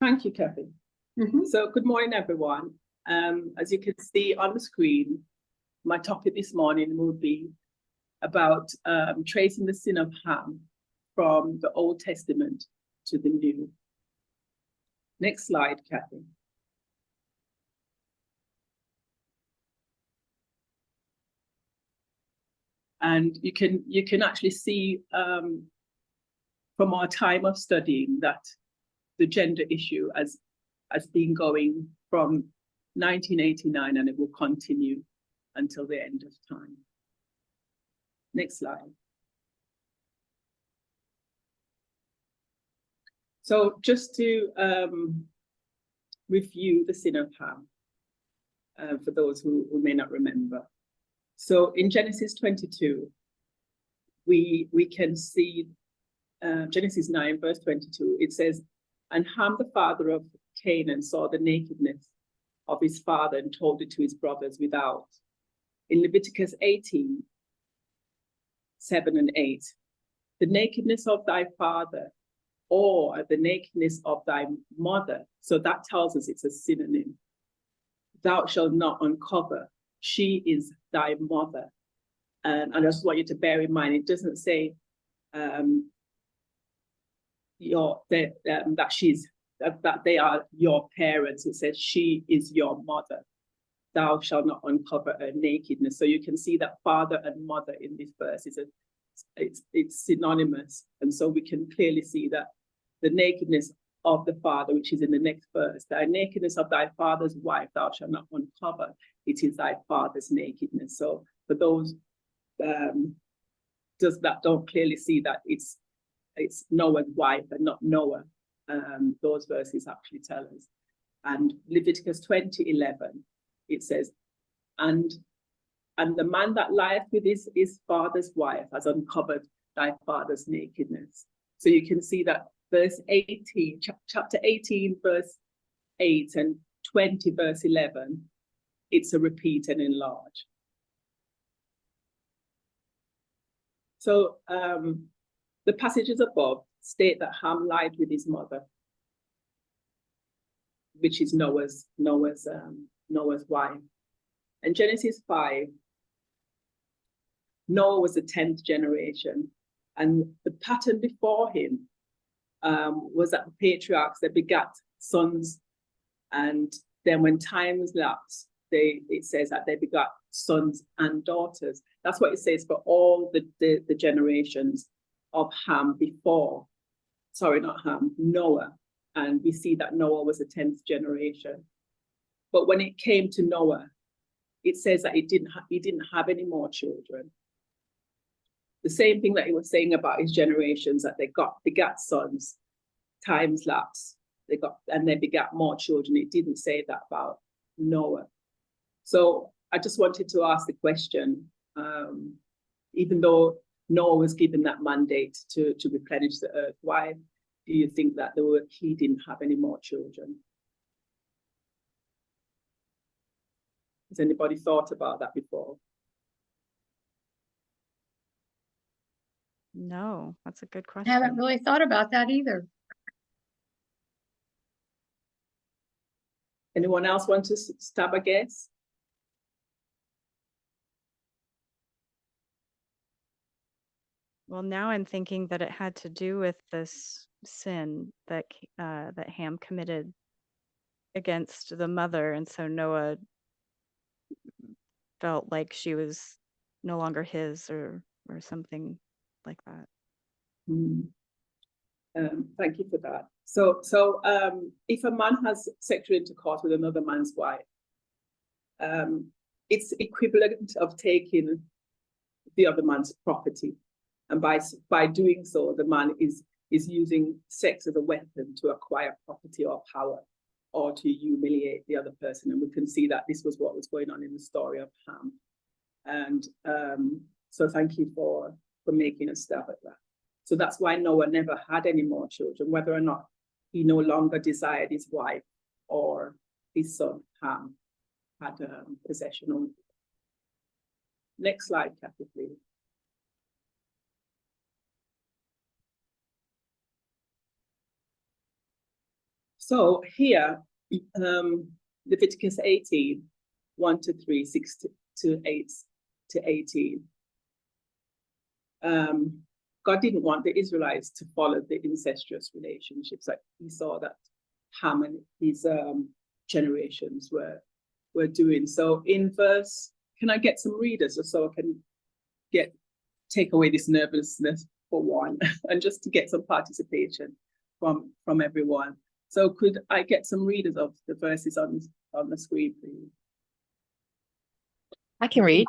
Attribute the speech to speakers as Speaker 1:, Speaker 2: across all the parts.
Speaker 1: Thank you, Kathy. So good morning, everyone. As you can see on the screen, my topic this morning will be about tracing the sin of Ham from the Old Testament to the New. Next slide, Kathy. And you can actually see from our time of studying that the gender issue has been going from 1989, and it will continue until the end of time. Next slide. So just to review the sin of Ham, for those who may not remember. So in Genesis 22, we can see Genesis 9, verse 22, it says, "And Ham, the father of Canaan, saw the nakedness of his father and told it to his brothers without." In Leviticus 18, 7 and 8, "The nakedness of thy father or the nakedness of thy mother." So that tells us it's a synonym. "Thou shalt not uncover. She is thy mother." And I just want you to bear in mind, it doesn't say that they are your parents. It says she is your mother. "Thou shalt not uncover her nakedness." So you can see that father and mother in this verse it's synonymous, and so we can clearly see that the nakedness of the father, which is in the next verse, "The nakedness of thy father's wife thou shalt not uncover. It is thy father's nakedness." So for those that don't clearly see that it's Noah's wife and not Noah, those verses actually tell us. And Leviticus 20:11, it says, and the man that lieth with his father's wife has uncovered thy father's nakedness. So you can see that verse 18, chapter 18, verse 8, and 20, verse 11, it's a repeat and enlarge. So the passages above state that Ham lied with his mother, which is Noah's wife. And Genesis 5, Noah was the 10th generation, and the pattern before him was that the patriarchs, they begat sons, and then when times lapsed, it says that they begot sons and daughters. That's what it says for all the generations of Ham before. Sorry, not Ham, Noah. And we see that Noah was the 10th generation. But when it came to Noah, it says that he didn't have any more children. The same thing that he was saying about his generations, that they begat sons, times lapse, they begat more children. It didn't say that about Noah. So I just wanted to ask the question, even though Noah was given that mandate to replenish the earth, why do you think that he didn't have any more children? Has anybody thought about that before?
Speaker 2: No, that's a good question.
Speaker 3: I haven't really thought about that either.
Speaker 1: Anyone else want to stab a guess?
Speaker 2: Well, now I'm thinking that it had to do with this sin that Ham committed against the mother, and so Noah felt like she was no longer his, or something like that.
Speaker 1: Thank you for that. So if a man has sexual intercourse with another man's wife, it's equivalent of taking the other man's property, and by doing so, the man is using sex as a weapon to acquire property or power, or to humiliate the other person. And we can see that this was what was going on in the story of Ham. And so thank you for making a stab at that. So that's why Noah never had any more children, whether or not he no longer desired his wife or his son Ham had possession on. Next slide, Kathy, please. So here, Leviticus 18, 1-3, 6-8 to 18. God didn't want the Israelites to follow the incestuous relationships. Like he saw that Ham and his generations were doing. So in verse, can I get some readers or so I can take away this nervousness for one, and just to get some participation from everyone. So could I get some readers of the verses on the screen, please?
Speaker 4: I can read.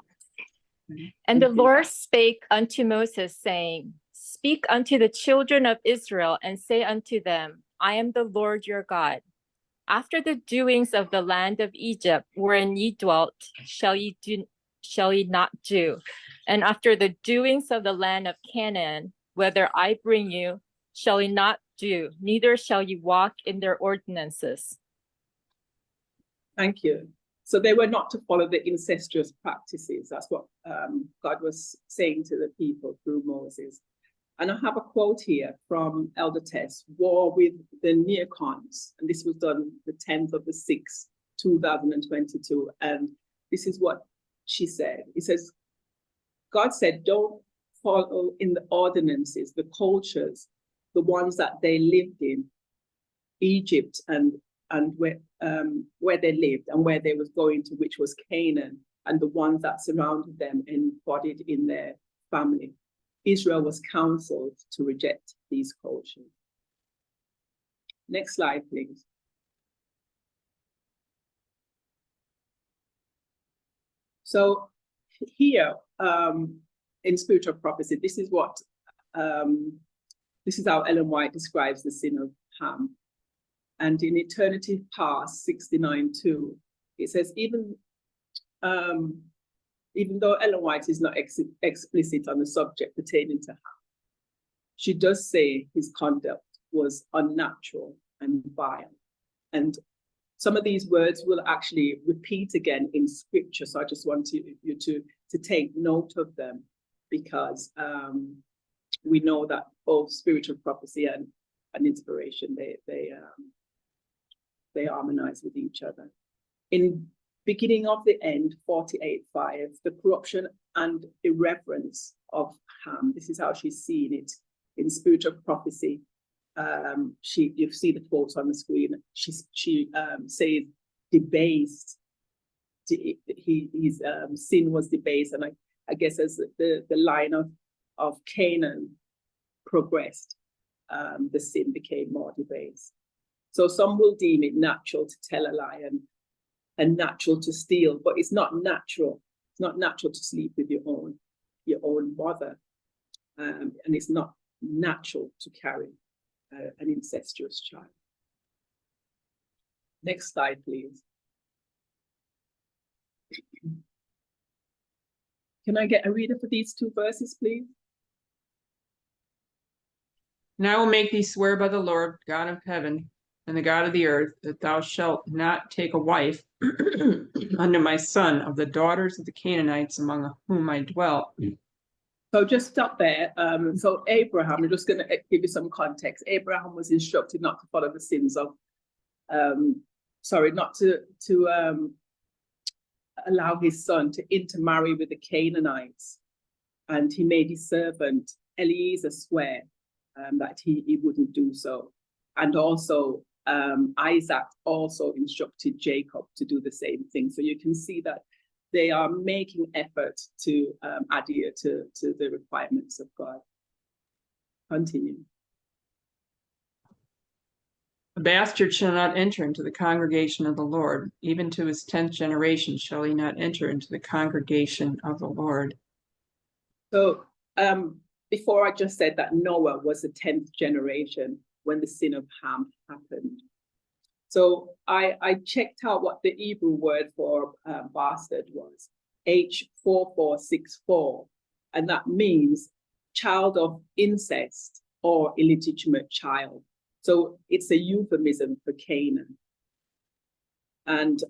Speaker 4: And the
Speaker 1: Thank you.
Speaker 4: Lord spake unto Moses, saying, Speak unto the children of Israel, and say unto them, I am the Lord your God. After the doings of the land of Egypt, wherein ye dwelt, shall ye not do. And after the doings of the land of Canaan, whither I bring you, shall ye not do, neither shall ye walk in their ordinances.
Speaker 1: Thank you. So they were not to follow the incestuous practices. That's what God was saying to the people through Moses. And I have a quote here from Elder Tess, War with the Neocons. And this was done the 10th of the 6th, 2022. And this is what she said. It says, God said, don't follow in the ordinances, the cultures, the ones that they lived in, Egypt and where they lived and where they was going to, which was Canaan, and the ones that surrounded them embodied in their family. Israel was counseled to reject these cultures. Next slide, please. So here in spiritual prophecy, this is what this is how Ellen White describes the sin of Ham. And in Eternity Past 69:2, it says, even though Ellen White is not explicit on the subject pertaining to Ham, she does say his conduct was unnatural and vile. And some of these words will actually repeat again in scripture. So I just want you to take note of them, because we know that both spiritual prophecy and inspiration, they harmonize with each other. In Beginning of the End, 48:5, the corruption and irreverence of Ham. This is how she's seeing it in spiritual prophecy. You see the quotes on the screen. She says debased. His sin was debased, and I guess as the line of Canaan progressed, the sin became more debased. So some will deem it natural to tell a lie and natural to steal, but it's not natural. It's not natural to sleep with your own mother, and it's not natural to carry an incestuous child. Next slide, please. Can I get a reader for these two verses, please?
Speaker 5: And I will make thee swear by the Lord God of heaven and the God of the earth, that thou shalt not take a wife unto my son of the daughters of the Canaanites among whom I dwell.
Speaker 1: So just stop there. So Abraham, I'm just going to give you some context. Abraham was instructed not to follow the sins of, not to allow his son to intermarry with the Canaanites. And he made his servant Eliezer swear that he wouldn't do so. And also Isaac also instructed Jacob to do the same thing. So you can see that they are making effort to adhere to the requirements of God. Continue.
Speaker 5: A bastard shall not enter into the congregation of the Lord, even to his 10th generation shall he not enter into the congregation of the Lord. So
Speaker 1: before I just said that Noah was the 10th generation when the sin of Ham happened. So I checked out what the Hebrew word for bastard was, H4464, and that means child of incest or illegitimate child. So it's a euphemism for Canaan. And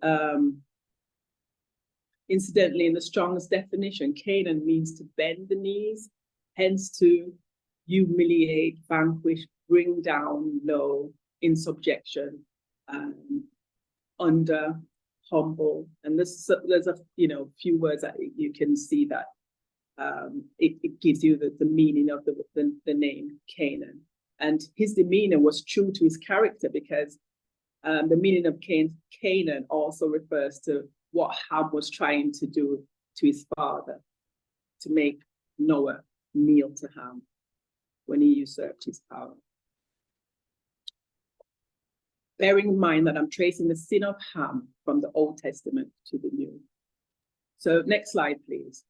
Speaker 1: incidentally, in the Strong's definition, Canaan means to bend the knees, hence to humiliate, vanquish, bring down low, in subjection, under, humble, and there's a few words that you can see that it gives you the meaning of the name Canaan. And his demeanor was true to his character, because the meaning of Canaan also refers to what Ham was trying to do to his father, to make Noah kneel to Ham when he usurped his power. Bearing in mind that I'm tracing the sin of Ham from the Old Testament to the New. So next slide, please.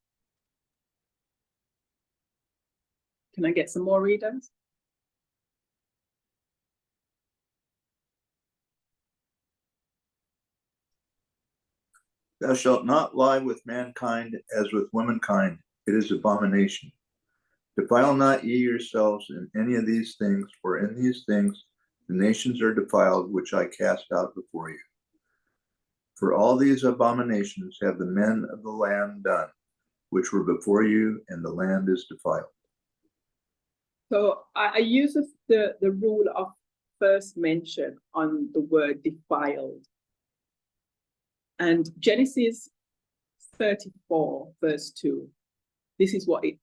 Speaker 1: Can I get some more readers?
Speaker 6: Thou shalt not lie with mankind as with womankind. It is abomination. Defile not ye yourselves in any of these things, for in these things the nations are defiled, which I cast out before you. For all these abominations have the men of the land done, which were before you, and the land is defiled. So
Speaker 1: I use the rule of first mention on the word defiled. And Genesis 34, verse 2, this is what it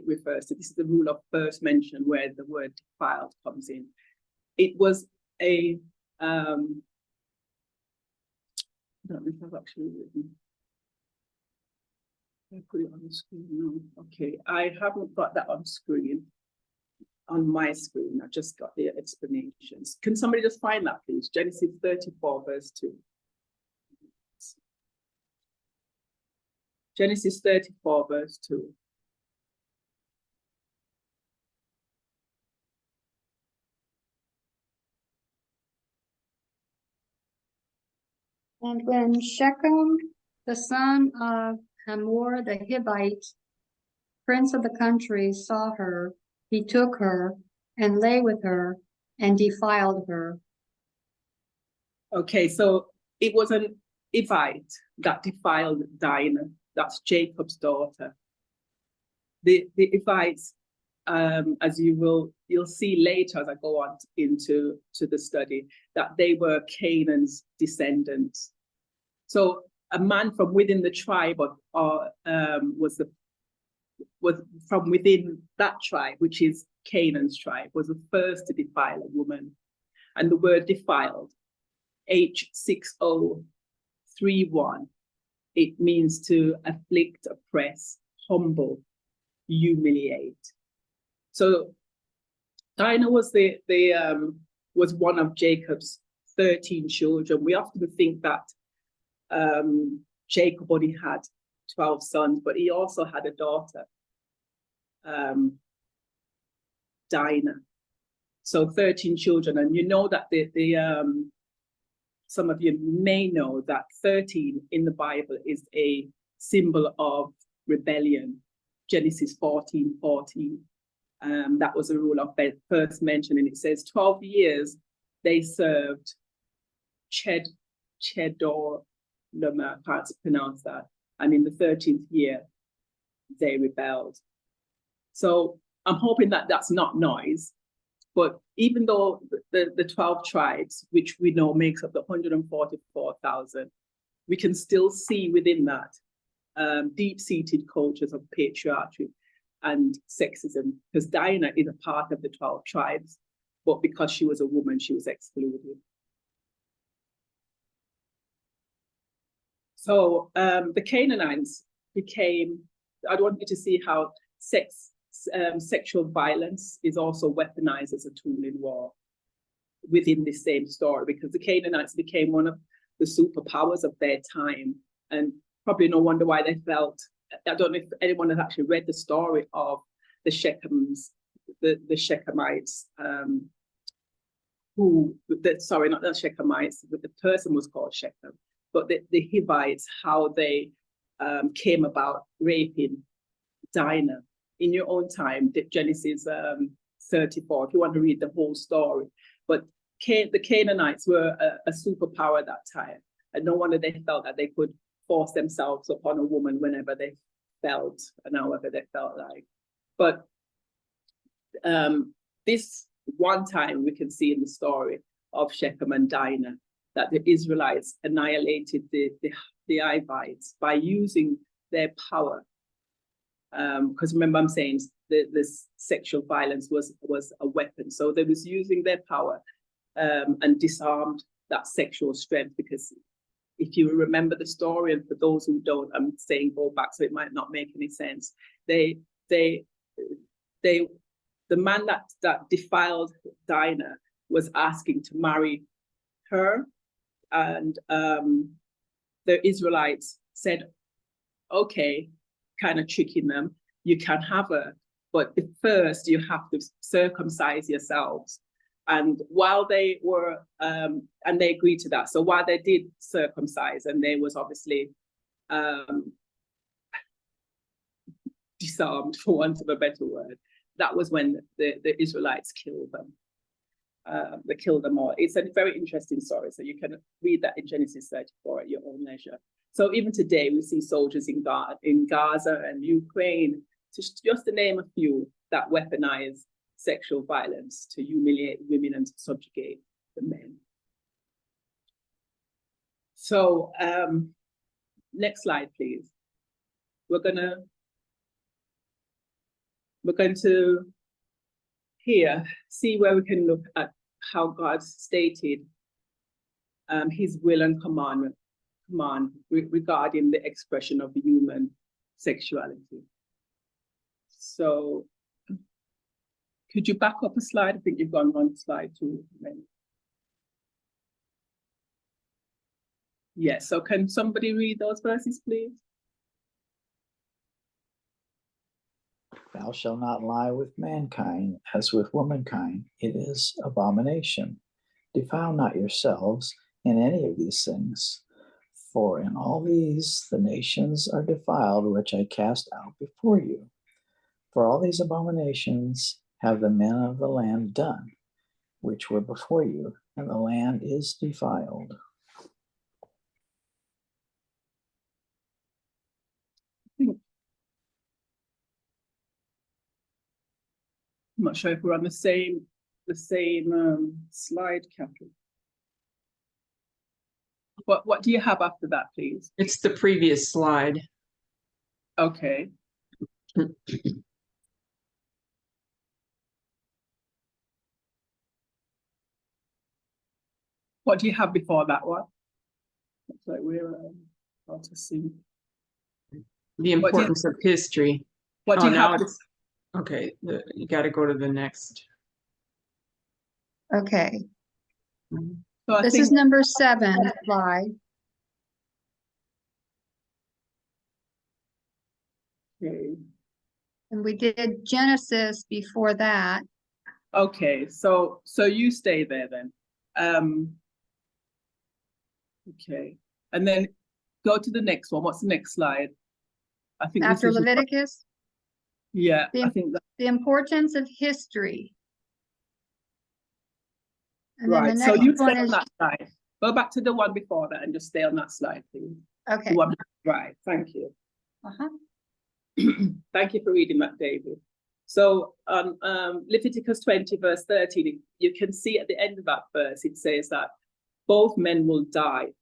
Speaker 1: refers to. This is the rule of first mention where the word defiled comes in. It was a, I don't know if I've actually written. I put it on the screen. No, okay. I haven't got that on screen. On my screen, I just got the explanations. Can somebody just find that, please? Genesis 34, verse 2. Genesis 34, verse 2.
Speaker 3: And when Shechem, the son of Hamor the Hivite, prince of the country, saw her, he took her and lay with her and defiled her. Okay,
Speaker 1: so it was an Hivite that defiled Dinah. That's Jacob's daughter. The Hivites, as you'll see later as I go on into the study, that they were Canaan's descendants. So a man from within the tribe was from within that tribe, which is Canaan's tribe, was the first to defile a woman. And the word defiled, H6031, it means to afflict, oppress, humble, humiliate. So Dinah was was one of Jacob's 13 children. We often think that Jacob only had 12 sons, but he also had a daughter, Dinah. So 13 children, and you know that some of you may know that 13 in the Bible is a symbol of rebellion. Genesis 14:14. That was a rule of first mention, and it says 12 years they served Chedorlaomer, I can't pronounce that, and in the 13th year they rebelled. So I'm hoping that that's not noise, but even though the 12 tribes, which we know makes up the 144,000, we can still see within that deep-seated cultures of patriarchy and sexism, because Dinah is a part of the 12 tribes, but because she was a woman, she was excluded. So the Canaanites became, I want you to see how sexual violence is also weaponized as a tool in war within this same story, because the Canaanites became one of the superpowers of their time, and probably no wonder why they felt, I don't know if anyone has actually read the story of the Shechemites, sorry, not the Shechemites, but the person was called Shechem, but the Hivites, how they came about raping Dinah. In your own time, Genesis 34, if you want to read the whole story. But the Canaanites were a superpower at that time, and no wonder they felt that they could force themselves upon a woman whenever they felt and however they felt like. But this one time we can see in the story of Shechem and Dinah, that the Israelites annihilated the Hivites by using their power. Because remember, I'm saying this sexual violence was a weapon. So they was using their power and disarmed that sexual strength. Because if you remember the story, and for those who don't, I'm saying go back, so it might not make any sense. The man that defiled Dinah was asking to marry her, and the Israelites said, okay, kind of tricking them, you can have her, but first you have to circumcise yourselves. And while they were, and they agreed to that. So while they did circumcise, and they was obviously disarmed, for want of a better word, that was when the Israelites killed them. They killed them all. It's a very interesting story, so you can read that in Genesis 34 at your own leisure. So even today, we see soldiers in Gaza and Ukraine, just to name a few, that weaponize sexual violence to humiliate women and to subjugate the men. So next slide, please. We're going to here see where we can look at how God stated his will and command regarding the expression of human sexuality. So could you back up a slide? I think you've gone one slide too many. Yes, so can somebody read those verses, please?
Speaker 7: Thou shalt not lie with mankind as with womankind. It is abomination. Defile not yourselves in any of these things. For in all these the nations are defiled, which I cast out before you. For all these abominations have the men of the land done, which were before you, and the land is defiled.
Speaker 1: I'm not sure if we're on the same slide, Catherine. What do you have after that, please?
Speaker 5: It's the previous slide.
Speaker 1: Okay. What do you have before that one? Looks like we're about to see.
Speaker 5: The importance of history.
Speaker 1: What do you have?
Speaker 5: Okay, you got to go to the next.
Speaker 3: Okay,
Speaker 1: So I
Speaker 3: this
Speaker 1: think,
Speaker 3: is number 7 slide.
Speaker 1: okay.
Speaker 3: And we did Genesis before that.
Speaker 1: Okay, so you stay there then. Okay, and then go to the next one. What's the next slide? I think
Speaker 3: After
Speaker 1: this is,
Speaker 3: Leviticus,
Speaker 1: yeah, I think that,
Speaker 3: the importance of history. And then
Speaker 1: right.
Speaker 3: the
Speaker 1: So
Speaker 3: next
Speaker 1: you stay
Speaker 3: one
Speaker 1: on
Speaker 3: is,
Speaker 1: that slide. Go back to the one before that and just stay on that slide, please.
Speaker 3: okay.
Speaker 1: The one, right. Thank you.
Speaker 3: Uh-huh.
Speaker 1: Thank you for reading that, David. So Leviticus 20, verse 13, you can see at the end of that verse, it says that both men will die.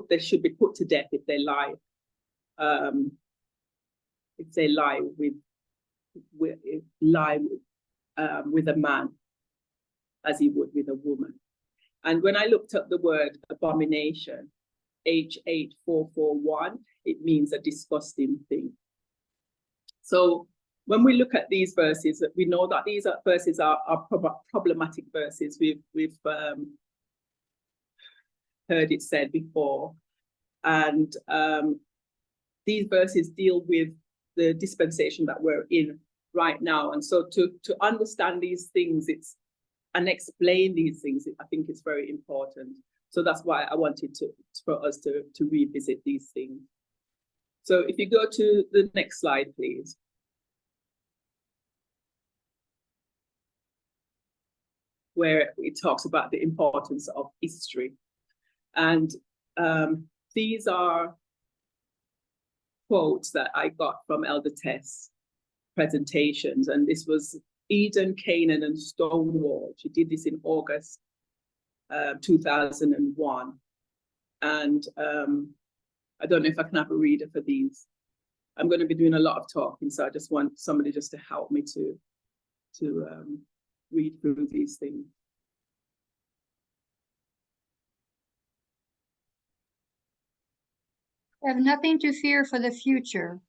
Speaker 1: They should be put to death if they lie. If they lie with a man, as he would with a woman. And when I looked up the word abomination, H8441, it means a disgusting thing. So when we look at these verses, we know that these verses are problematic verses. We've heard it said before. And these verses deal with the dispensation that we're in right now. And so to understand these things and explain these things, I think it's very important. So that's why I wanted for us to revisit these things. So if you go to the next slide, please. Where it talks about the importance of history. And these are quotes that I got from Elder Tess presentations. And this was Eden, Canaan, and Stonewall. She did this in August 2001. And I don't know if I can have a reader for these. I'm going to be doing a lot of talking, so I just want somebody just to help me to read through these things.
Speaker 3: We have nothing to fear for the future,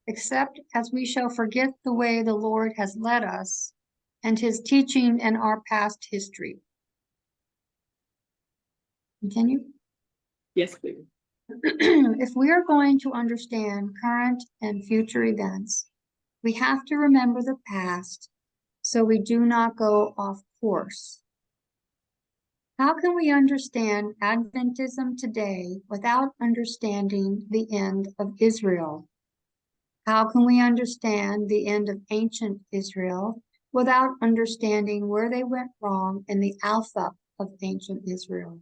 Speaker 3: except as we shall forget the way the Lord has led us and his teaching and our past history. Continue.
Speaker 1: Yes, please.
Speaker 3: If we are going to understand current and future events, we have to remember the past so we do not go off course. How can we understand Adventism today without understanding the end of Israel? How can we understand the end of ancient Israel without understanding where they went wrong in the Alpha of ancient Israel?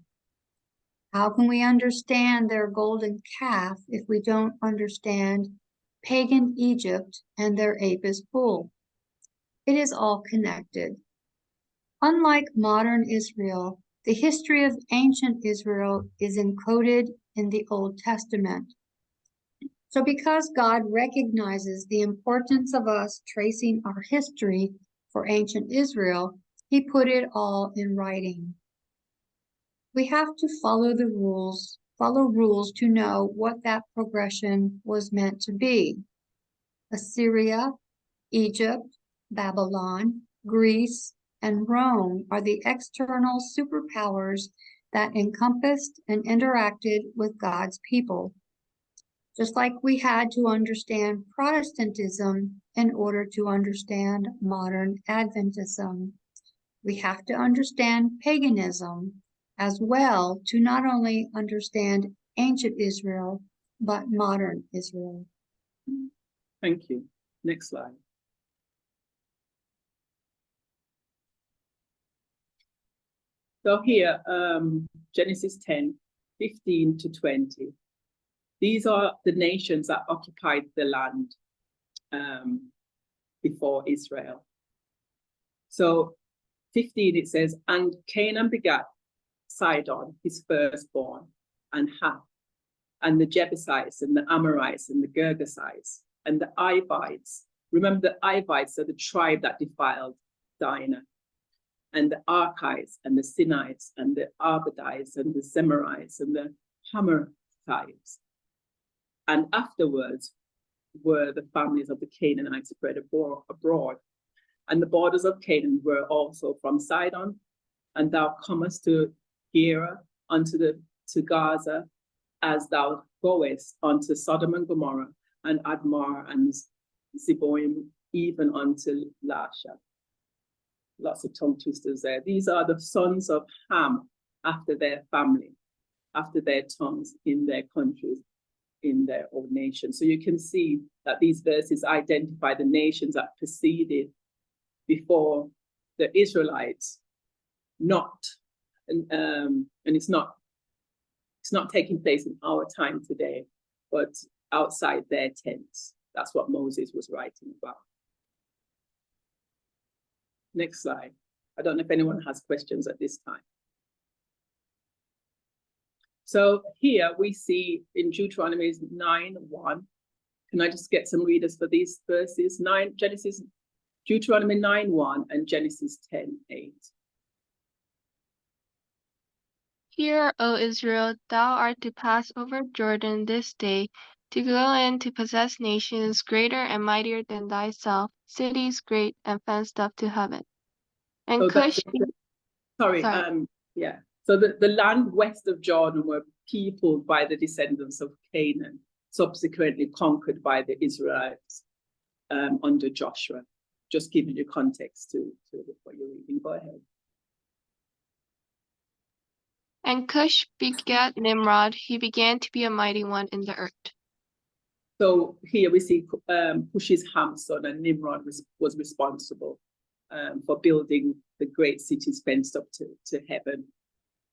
Speaker 3: How can we understand their golden calf if we don't understand pagan Egypt and their Apis bull? It is all connected. Unlike modern Israel, the history of ancient Israel is encoded in the Old Testament. So because God recognizes the importance of us tracing our history for ancient Israel, he put it all in writing. We have to follow rules to know what that progression was meant to be. Assyria, Egypt, Babylon, Greece, and Rome are the external superpowers that encompassed and interacted with God's people. Just like we had to understand Protestantism in order to understand modern Adventism, we have to understand paganism as well to not only understand ancient Israel, but modern Israel.
Speaker 1: Thank you. Next slide. So here, Genesis 10, 15 to 20. These are the nations that occupied the land before Israel. So 15, it says, and Canaan begat Sidon, his firstborn, and Hath, and the Jebusites, and the Amorites, and the Girgasites, and the Ivites. Remember, the Ivites are the tribe that defiled Dinah, and the Archites, and the Sinites, and the Arvadites, and the Zemarites, and the Hamathites. And afterwards were the families of the Canaanites spread abroad. And the borders of Canaan were also from Sidon, and thou comest to Gerar, to Gaza, as thou goest unto Sodom and Gomorrah, and Admar, and Zeboim, even unto Lasha. Lots of tongue twisters there. These are the sons of Ham after their family, after their tongues, in their countries, in their own nation. So you can see that these verses identify the nations that preceded before the Israelites, and it's not taking place in our time today, but outside their tents. That's what Moses was writing about. Next slide. I don't know if anyone has questions at this time. So here we see in Deuteronomy 9:1. Can I just get some readers for these verses? Deuteronomy 9:1 and Genesis 10:8.
Speaker 8: Hear, O Israel, thou art to pass over Jordan this day, to go in to possess nations greater and mightier than thyself, cities great and fenced up to heaven. And
Speaker 1: So
Speaker 8: Cush,
Speaker 1: sorry. Yeah. So the land west of Jordan were peopled by the descendants of Canaan, subsequently conquered by the Israelites under Joshua. Just giving you context to what you're reading. Go ahead.
Speaker 8: and Cush begat Nimrod. He began to be a mighty one in the earth.
Speaker 1: So here we see Cush's Hamson, and Nimrod was responsible for building the great cities fenced up to heaven.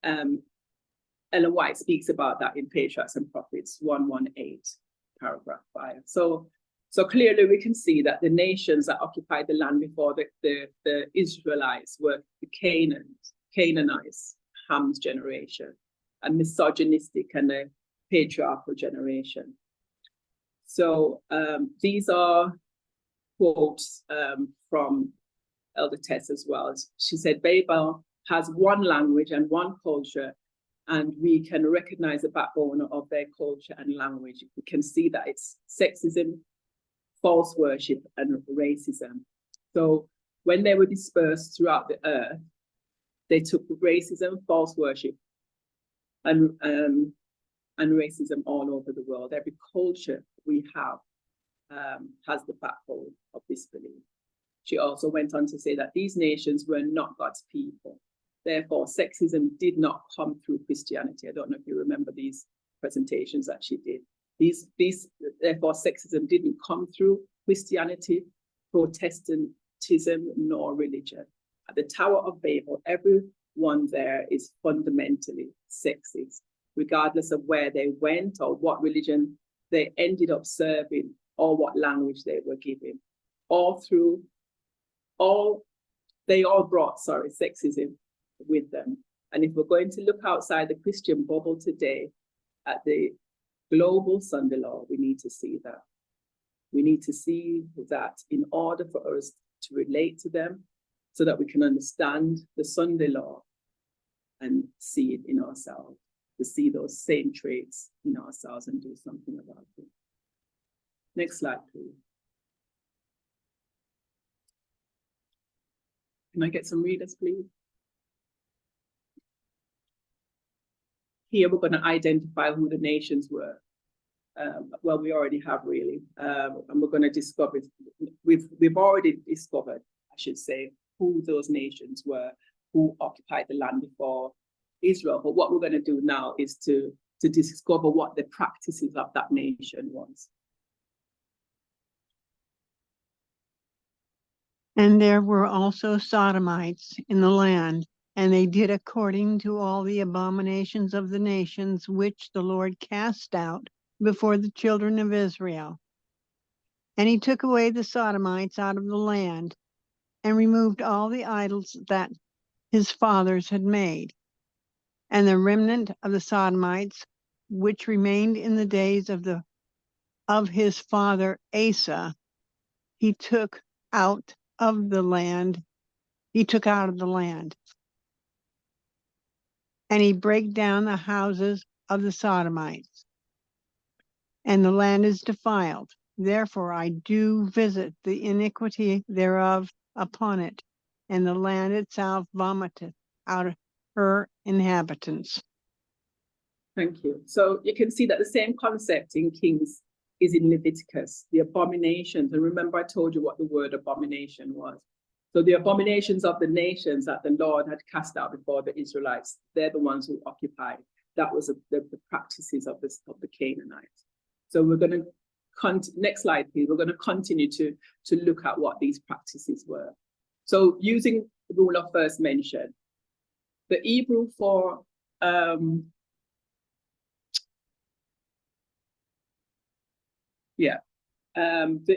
Speaker 1: Ellen White speaks about that in Patriarchs and Prophets 118, paragraph 5. So clearly we can see that the nations that occupied the land before the Israelites were the Canaanites, Ham's generation. a misogynistic and a patriarchal generation. So these are quotes from Elder Tess as well. She said, Babel has one language and one culture, and we can recognize the backbone of their culture and language. We can see that it's sexism, false worship, and racism. So when they were dispersed throughout the earth, they took racism, false worship, and racism all over the world. Every culture we have has the backbone of this belief. She also went on to say that these nations were not God's people. Therefore, sexism did not come through Christianity. I don't know if you remember these presentations that she did. Therefore, sexism didn't come through Christianity, Protestantism, nor religion. At the Tower of Babel, everyone there is fundamentally sexist, regardless of where they went or what religion they ended up serving or what language they were given. They all brought, sexism with them. And if we're going to look outside the Christian bubble today at the global Sunday law, we need to see that. We need to see that in order for us to relate to them so that we can understand the Sunday law and see it in ourselves, to see those same traits in ourselves and do something about it. Next slide, please. Can I get some readers, please? Here we're going to identify who the nations were. Well, we already have really, and we're going to discover, we've already discovered, I should say, who those nations were, who occupied the land before Israel. But what we're going to do now is to discover what the practices of that nation was.
Speaker 9: And there were also Sodomites in the land, and they did according to all the abominations of the nations which the Lord cast out before the children of Israel. And he took away the Sodomites out of the land, and removed all the idols that his fathers had made. And the remnant of the Sodomites, which remained in the days of his father Asa, he took out of the land. And he brake down the houses of the Sodomites, and the land is defiled. Therefore I do visit the iniquity thereof upon it, and the land itself vomiteth out her inhabitants.
Speaker 1: Thank you. So you can see that the same concept in Kings is in Leviticus, the abominations. And remember, I told you what the word abomination was. So the abominations of the nations that the Lord had cast out before the Israelites, they're the ones who occupied. That was the practices of the Canaanites. So we're going to, next slide, please. We're going to continue to look at what these practices were. So using the rule of first mention, the Hebrew for the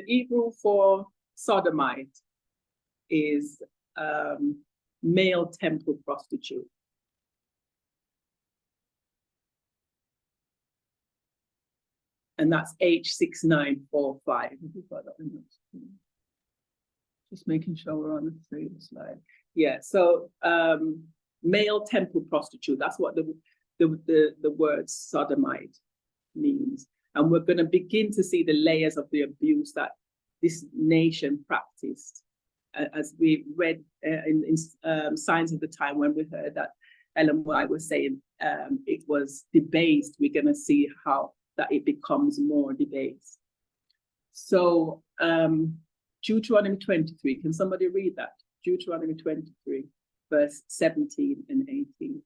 Speaker 1: Hebrew for sodomite is male temple prostitute. And that's H6945. Just making sure we're on the same slide. Yeah, so male temple prostitute, that's what the word sodomite means. And we're going to begin to see the layers of the abuse that this nation practiced. As we read in Signs of the Time, when we heard that Ellen White was saying it was debased, we're going to see how that it becomes more debased. So Deuteronomy 23, can somebody read that? Deuteronomy 23, verse 17 and 18.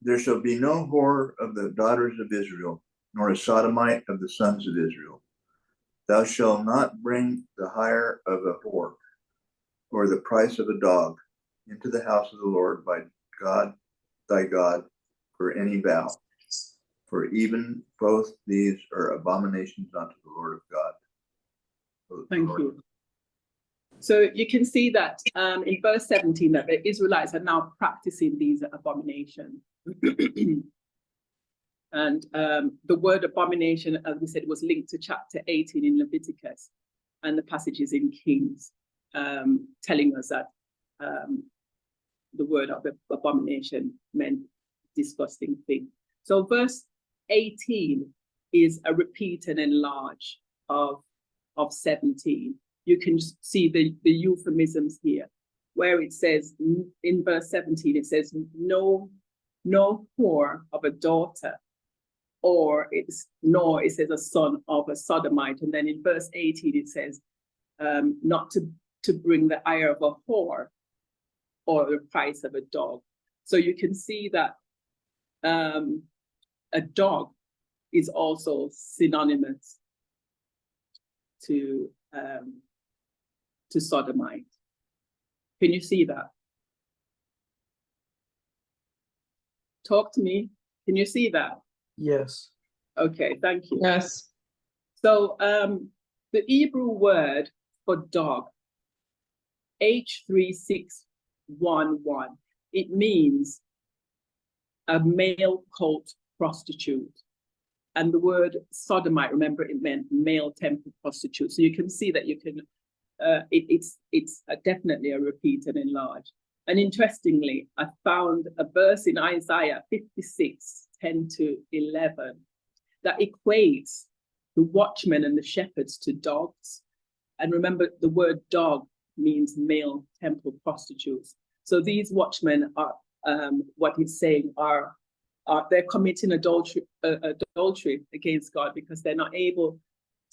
Speaker 6: There shall be no whore of the daughters of Israel, nor a sodomite of the sons of Israel. Thou shalt not bring the hire of a whore, or the price of a dog, into the house of the Lord by God thy God for any vow. For even both these are abominations unto the Lord of God.
Speaker 1: Thank you. So you can see that in verse 17 that the Israelites are now practicing these abominations. And the word abomination, as we said, was linked to chapter 18 in Leviticus and the passages in Kings, telling us that the word of the abomination meant disgusting thing. So verse 18 is a repeat and enlarge of 17. You can see the euphemisms here, where it says in verse 17, it says, no whore of a daughter, or it says a son of a sodomite. And then in verse 18, it says, not to bring the ire of a whore or the price of a dog. So you can see that a dog is also synonymous to sodomite. Can you see that? Talk to me. Can you see that?
Speaker 7: Yes.
Speaker 1: Okay, thank you.
Speaker 5: Yes.
Speaker 1: So the Hebrew word for dog, H3611, it means a male cult prostitute. And the word sodomite, remember, it meant male temple prostitute. So you can see that you can, it's definitely a repeat and enlarge. And interestingly, I found a verse in Isaiah 56:10-11 that equates the watchmen and the shepherds to dogs. And remember, the word dog means male temple prostitutes. So these watchmen are, what it's saying are they're committing adultery against God because they're not able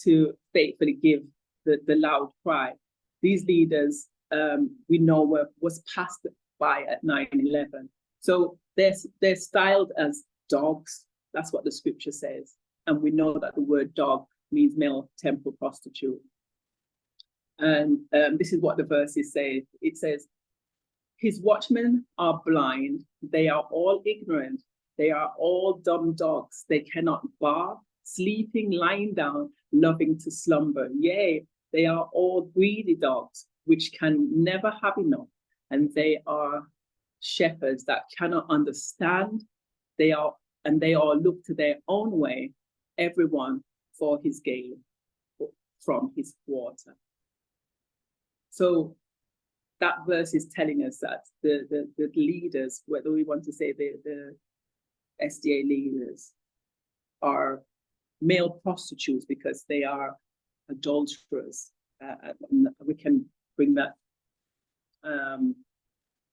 Speaker 1: to faithfully give the loud cry. These leaders, we know, was passed by at 9/11. So they're styled as dogs. That's what the scripture says. And we know that the word dog means male temple prostitute. And this is what the verses say. It says, his watchmen are blind. They are all ignorant. They are all dumb dogs. They cannot bark, sleeping, lying down, loving to slumber. Yea, they are all greedy dogs, which can never have enough. And they are shepherds that cannot understand. They all look to their own way, everyone for his gain from his quarter. So that verse is telling us that the leaders, whether we want to say the SDA leaders, are male prostitutes because they are adulterers. We can bring that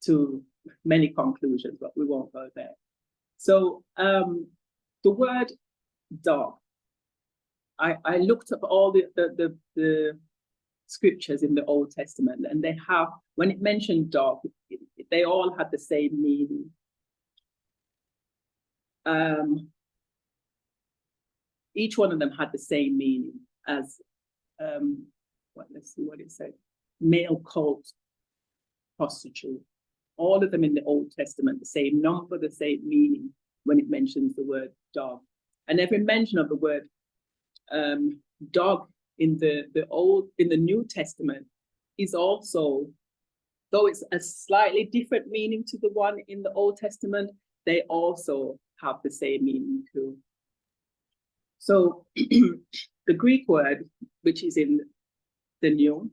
Speaker 1: to many conclusions, but we won't go there. So the word dog, I looked up all the scriptures in the Old Testament, and they have, when it mentioned dog, they all had the same meaning. Each one of them had the same meaning as let's see what it said, male cult prostitute. All of them in the Old Testament, the same number, the same meaning when it mentions the word dog. And every mention of the word dog in the New Testament is also, though it's a slightly different meaning to the one in the Old Testament, they also have the same meaning too. So the Greek word, which is in the New,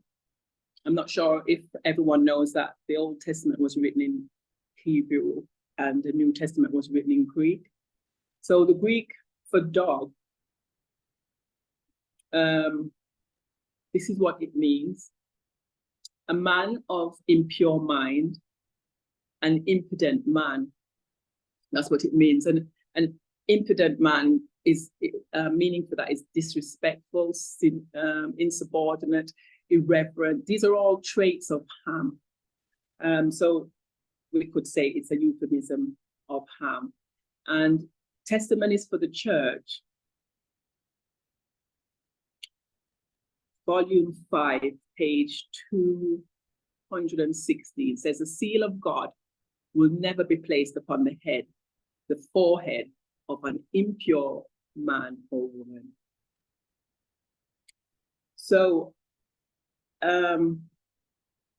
Speaker 1: I'm not sure if everyone knows that the Old Testament was written in Hebrew and the New Testament was written in Greek. So the Greek for dog, this is what it means: a man of impure mind, an impudent man. That's what it means. And an impudent man is meaning for that is disrespectful, insubordinate, irreverent. These are all traits of Ham. So we could say it's a euphemism of Ham. And Testimonies for the Church, Volume 5, page 260, says the seal of God will never be placed upon the head, the forehead of an impure man or woman. So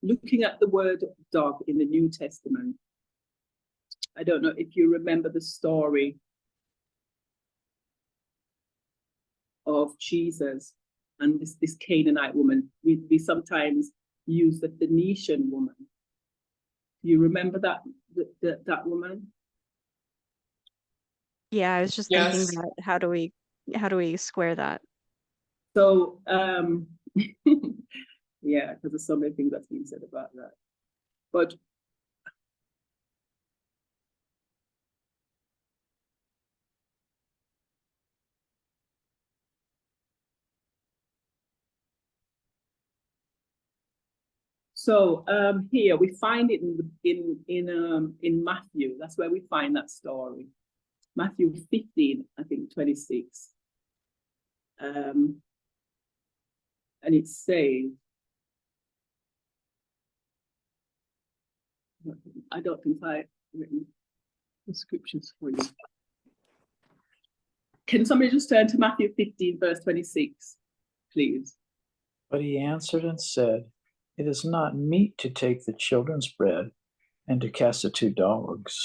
Speaker 1: looking at the word dog in the New Testament, I don't know if you remember the story of Jesus and this Canaanite woman. We sometimes use the Phoenician woman. You remember that woman?
Speaker 2: Yeah, I was just
Speaker 5: Yes.
Speaker 2: thinking that how do we square that?
Speaker 1: So yeah, because there's so many things that's been said about that. But so here we find it in Matthew. That's where we find that story. Matthew 15, I think 26. And it says, I don't think I've written the scriptures for you. Can somebody just turn to Matthew 15, verse 26, please?
Speaker 7: But he answered and said, It is not meet to take the children's bread and to cast it to dogs.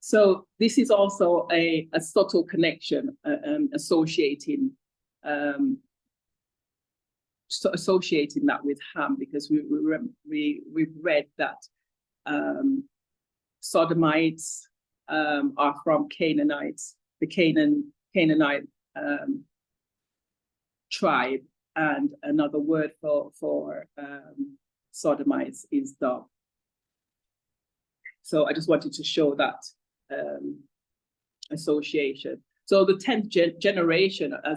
Speaker 1: So this is also a subtle connection, associating that with Ham, because we've read that Sodomites are from Canaanites, the Canaanite tribe, and another word for Sodomites is dog. So I just wanted to show that association. So the 10th generation, I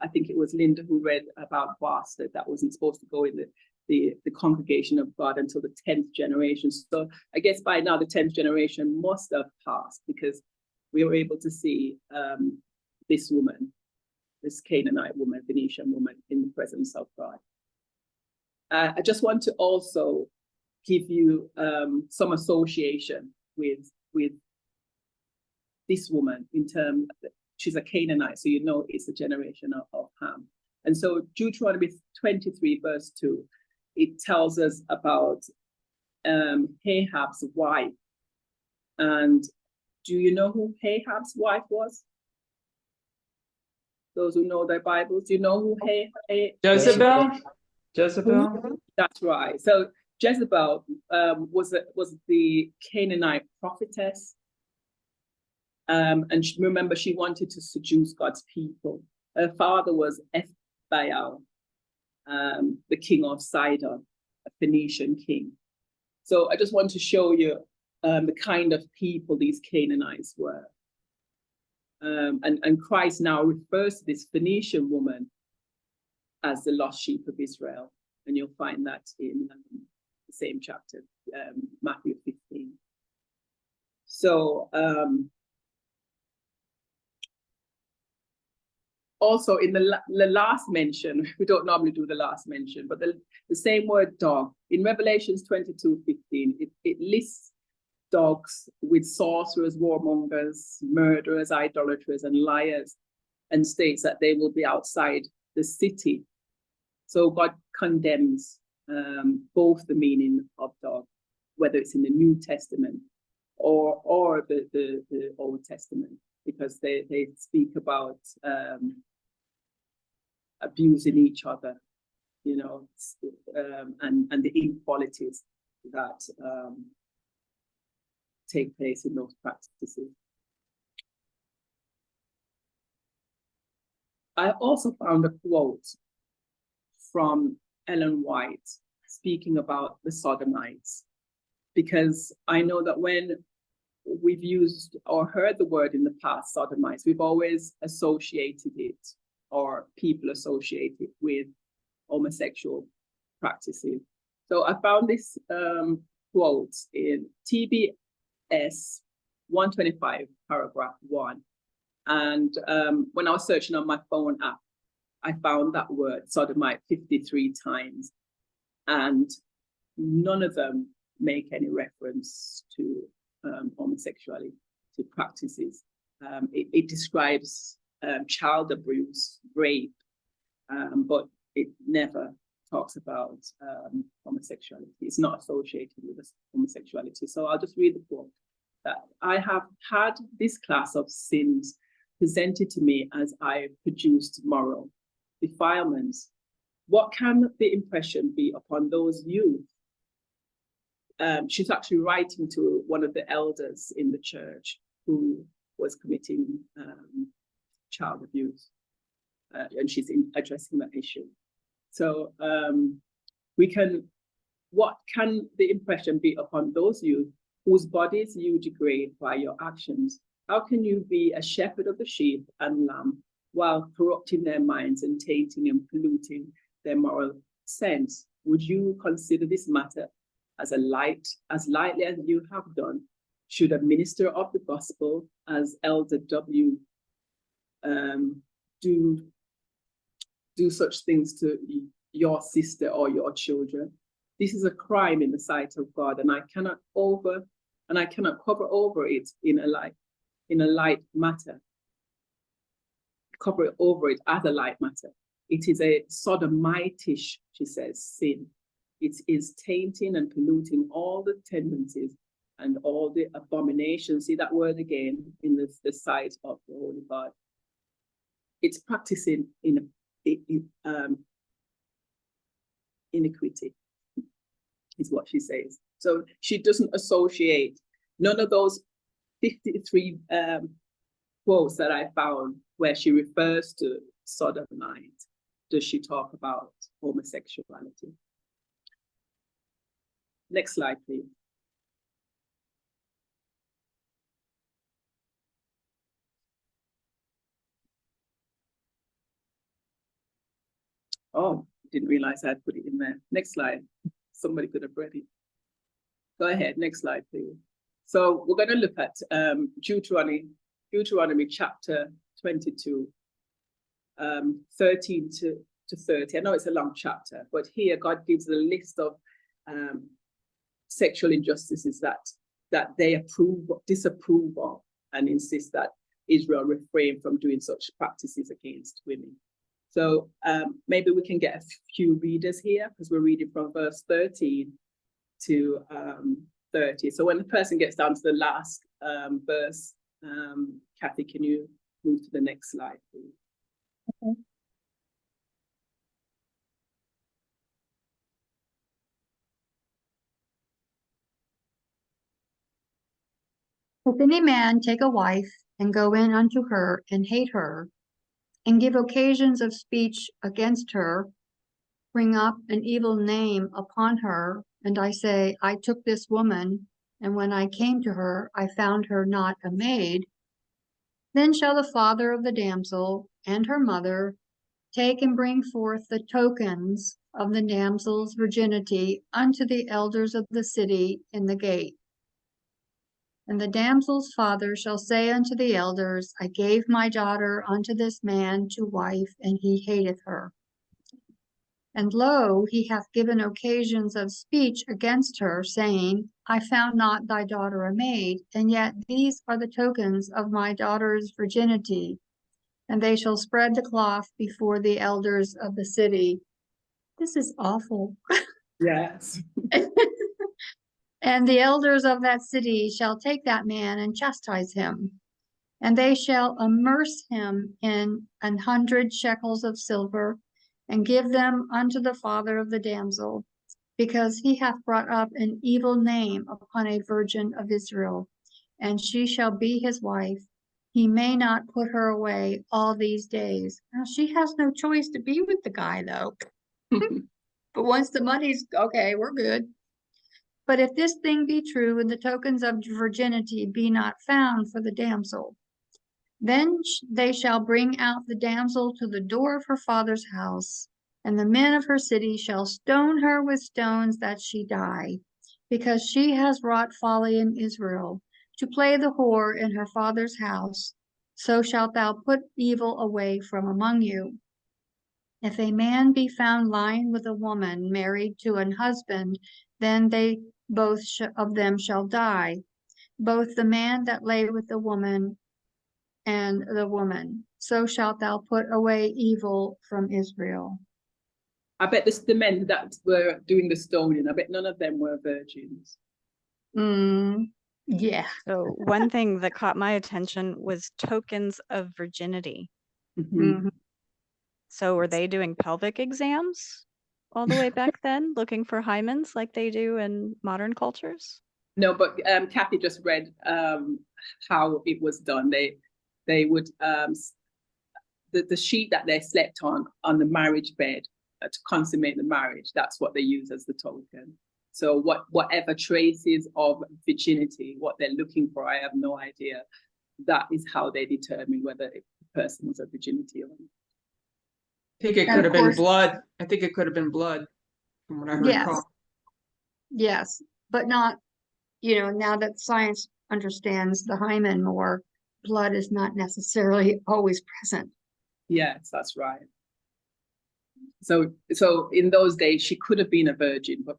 Speaker 1: think it was Linda who read about bastard, that wasn't supposed to go in the congregation of God until the 10th generation. So I guess by now the 10th generation must have passed, because we were able to see this woman, this Canaanite woman, Phoenician woman, in the presence of God. I just want to also give you some association with this woman, in terms that she's a Canaanite, so you know it's a generation of Ham. And so Deuteronomy 23 verse 2, it tells us about Ahab's wife. And do you know who Ahab's wife was? Those who know their Bibles, do you know who
Speaker 5: Jezebel? Jezebel?
Speaker 1: That's right. So Jezebel was the Canaanite prophetess. And remember, she wanted to seduce God's people. Her father was Ethbaal, the king of Sidon, a Phoenician king. So I just want to show you the kind of people these Canaanites were. And Christ now refers to this Phoenician woman as the lost sheep of Israel. And you'll find that in the same chapter, Matthew 15. So also in the last mention, we don't normally do the last mention, but the same word dog, in Revelations 22:15, it lists dogs with sorcerers, warmongers, murderers, idolaters, and liars, and states that they will be outside the city. So God condemns both the meaning of dog, whether it's in the New Testament or the Old Testament, because they speak about abusing each other, you know, and the inequalities that take place in those practices. I also found a quote from Ellen White speaking about the Sodomites, because I know that when we've used or heard the word in the past, Sodomites, we've always associated it, or people associate it, with homosexual practices. So I found this quote in TBS 125, paragraph 1. And when I was searching on my phone app, I found that word sodomite 53 times, and none of them make any reference to homosexuality, to practices. It describes child abuse, rape, but it never talks about homosexuality. It's not associated with homosexuality. So I'll just read the quote. That I have had this class of sins presented to me as I produced moral defilements. What can the impression be upon those youth? She's actually writing to one of the elders in the church who was committing child abuse, and she's addressing that issue. So what can the impression be upon those youth whose bodies you degrade by your actions? How can you be a shepherd of the sheep and lamb while corrupting their minds and tainting and polluting their moral sense? Would you consider this matter as lightly as you have done? Should a minister of the gospel, as Elder W, do such things to your sister or your children? This is a crime in the sight of God, and I cannot cover over it in a light matter. Cover it over it as a light matter. It is a sodomitish, she says, sin. It is tainting and polluting all the tendencies and all the abominations. See that word again in the sight of the Holy God. It's practicing iniquity, is what she says. So she doesn't associate none of those 53 quotes that I found where she refers to sodomite. Does she talk about homosexuality? Next slide, please. Oh, didn't realize I'd put it in there. Next slide. Somebody could have read it. Go ahead, next slide, please. So we're going to look at Deuteronomy chapter 22, 13 to 30. I know it's a long chapter, but here God gives a list of sexual injustices that they disapprove of, and insist that Israel refrain from doing such practices against women. So maybe we can get a few readers here, because we're reading from verse 13 to 30. So when the person gets down to the last verse, Kathy, can you move to the next slide, please?
Speaker 3: Okay. If any man take a wife and go in unto her and hate her, and give occasions of speech against her, bring up an evil name upon her, and I say, I took this woman, and when I came to her, I found her not a maid, then shall the father of the damsel and her mother take and bring forth the tokens of the damsel's virginity unto the elders of the city in the gate. And the damsel's father shall say unto the elders, I gave my daughter unto this man to wife, and he hateth her. And lo, he hath given occasions of speech against her, saying, I found not thy daughter a maid, and yet these are the tokens of my daughter's virginity. And they shall spread the cloth before the elders of the city. This is awful.
Speaker 1: Yes.
Speaker 3: And the elders of that city shall take that man and chastise him, and they shall amerce him in 100 shekels of silver, and give them unto the father of the damsel, because he hath brought up an evil name upon a virgin of Israel, and she shall be his wife. He may not put her away all these days. Now she has no choice to be with the guy, though. But once the money's okay, we're good. But if this thing be true, and the tokens of virginity be not found for the damsel, then they shall bring out the damsel to the door of her father's house, and the men of her city shall stone her with stones that she die, because she has wrought folly in Israel, to play the whore in her father's house. So shalt thou put evil away from among you. If a man be found lying with a woman married to an husband, then they both of them shall die, both the man that lay with the woman and the woman. So shalt thou put away evil from Israel.
Speaker 1: I bet the men that were doing the stoning, I bet none of them were virgins.
Speaker 3: Yeah.
Speaker 2: So one thing that caught my attention was tokens of virginity.
Speaker 1: Mhm.
Speaker 2: So were they doing pelvic exams all the way back then, looking for hymens like they do in modern cultures?
Speaker 1: No, but Kathy just read how it was done. They would the sheet that they slept on the marriage bed to consummate the marriage. That's what they use as the token. So whatever traces of virginity, what they're looking for, I have no idea. That is how they determine whether the person was a virginity or not.
Speaker 5: I think it
Speaker 3: And
Speaker 5: could
Speaker 3: of
Speaker 5: have been
Speaker 3: course-
Speaker 5: blood. I think it could have been blood, from what I
Speaker 3: Yes.
Speaker 5: recall.
Speaker 3: Yes, but not, now that science understands the hymen more, blood is not necessarily always present.
Speaker 1: Yes, that's right. So in those days, she could have been a virgin, but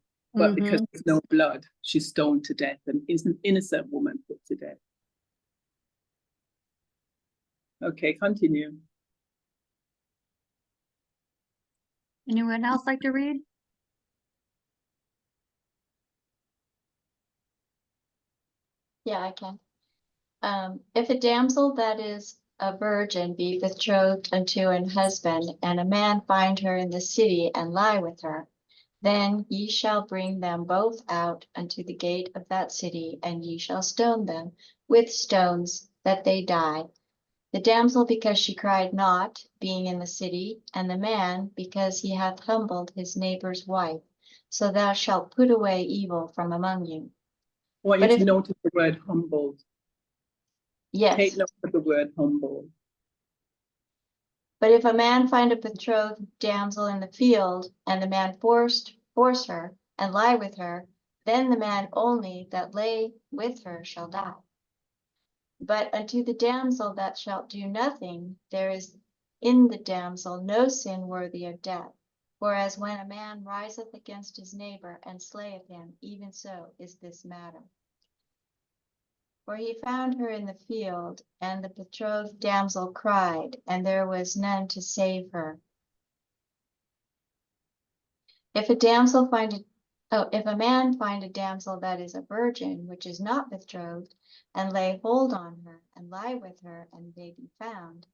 Speaker 1: because there's no blood, she's stoned to death, and is an innocent woman put to death. Okay, continue.
Speaker 3: Anyone else like to read?
Speaker 10: Yeah, I can. If a damsel that is a virgin be betrothed unto an husband, and a man find her in the city and lie with her, then ye shall bring them both out unto the gate of that city, and ye shall stone them with stones, that they die. The damsel because she cried not, being in the city, and the man because he hath humbled his neighbor's wife. So thou shalt put away evil from among you.
Speaker 1: I want
Speaker 10: But
Speaker 1: you to
Speaker 10: if-
Speaker 1: notice the word humbled.
Speaker 10: Yes.
Speaker 1: Take note of the word humbled.
Speaker 10: But if a man find a betrothed damsel in the field, and the man force her, and lie with her, then the man only that lay with her shall die. But unto the damsel that shalt do nothing, there is in the damsel no sin worthy of death. For as when a man riseth against his neighbor and slayeth him, even so is this matter. For he found her in the field, and the betrothed damsel cried, and there was none to save her. If a man find a damsel that is a virgin, which is not betrothed, and lay hold on her, and lie with her, and they be found,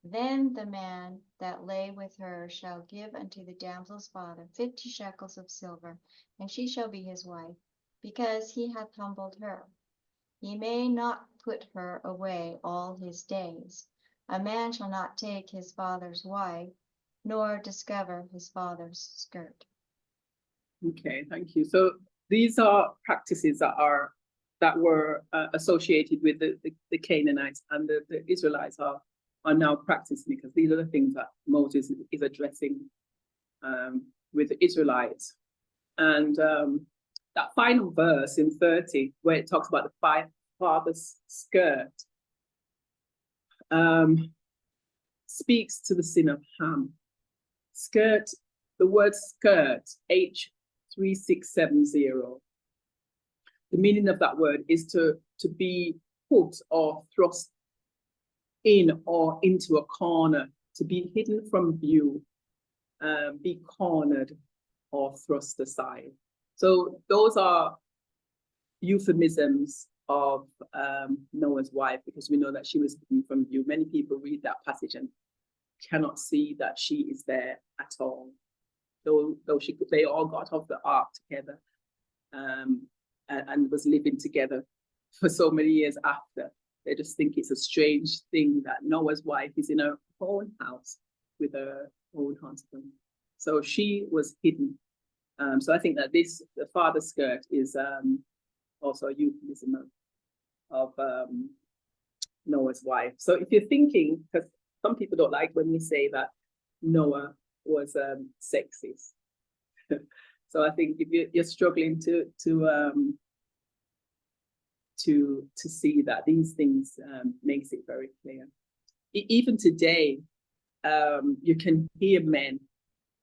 Speaker 10: then the man that lay with her shall give unto the damsel's father 50 shekels of silver, and she shall be his wife, because he hath humbled her. He may not put her away all his days. A man shall not take his father's wife, nor discover his father's skirt.
Speaker 1: Okay, thank you. So these are practices that were associated with the Canaanites, and the Israelites are now practicing, because these are the things that Moses is addressing with the Israelites. And that final verse in 30, where it talks about the father's skirt, speaks to the sin of Ham. Skirt, the word skirt, H3670. The meaning of that word is to be put or thrust in or into a corner, to be hidden from view, be cornered or thrust aside. So those are euphemisms of Noah's wife, because we know that she was hidden from view. Many people read that passage and cannot see that she is there at all. Though they all got off the ark together and was living together for so many years after. They just think it's a strange thing that Noah's wife is in her own house with her own husband. So she was hidden. So I think that the father's skirt is also a euphemism of Noah's wife. So if you're thinking, because some people don't like when we say that Noah was sexist. So I think if you're struggling to see that these things makes it very clear. Even today, you can hear men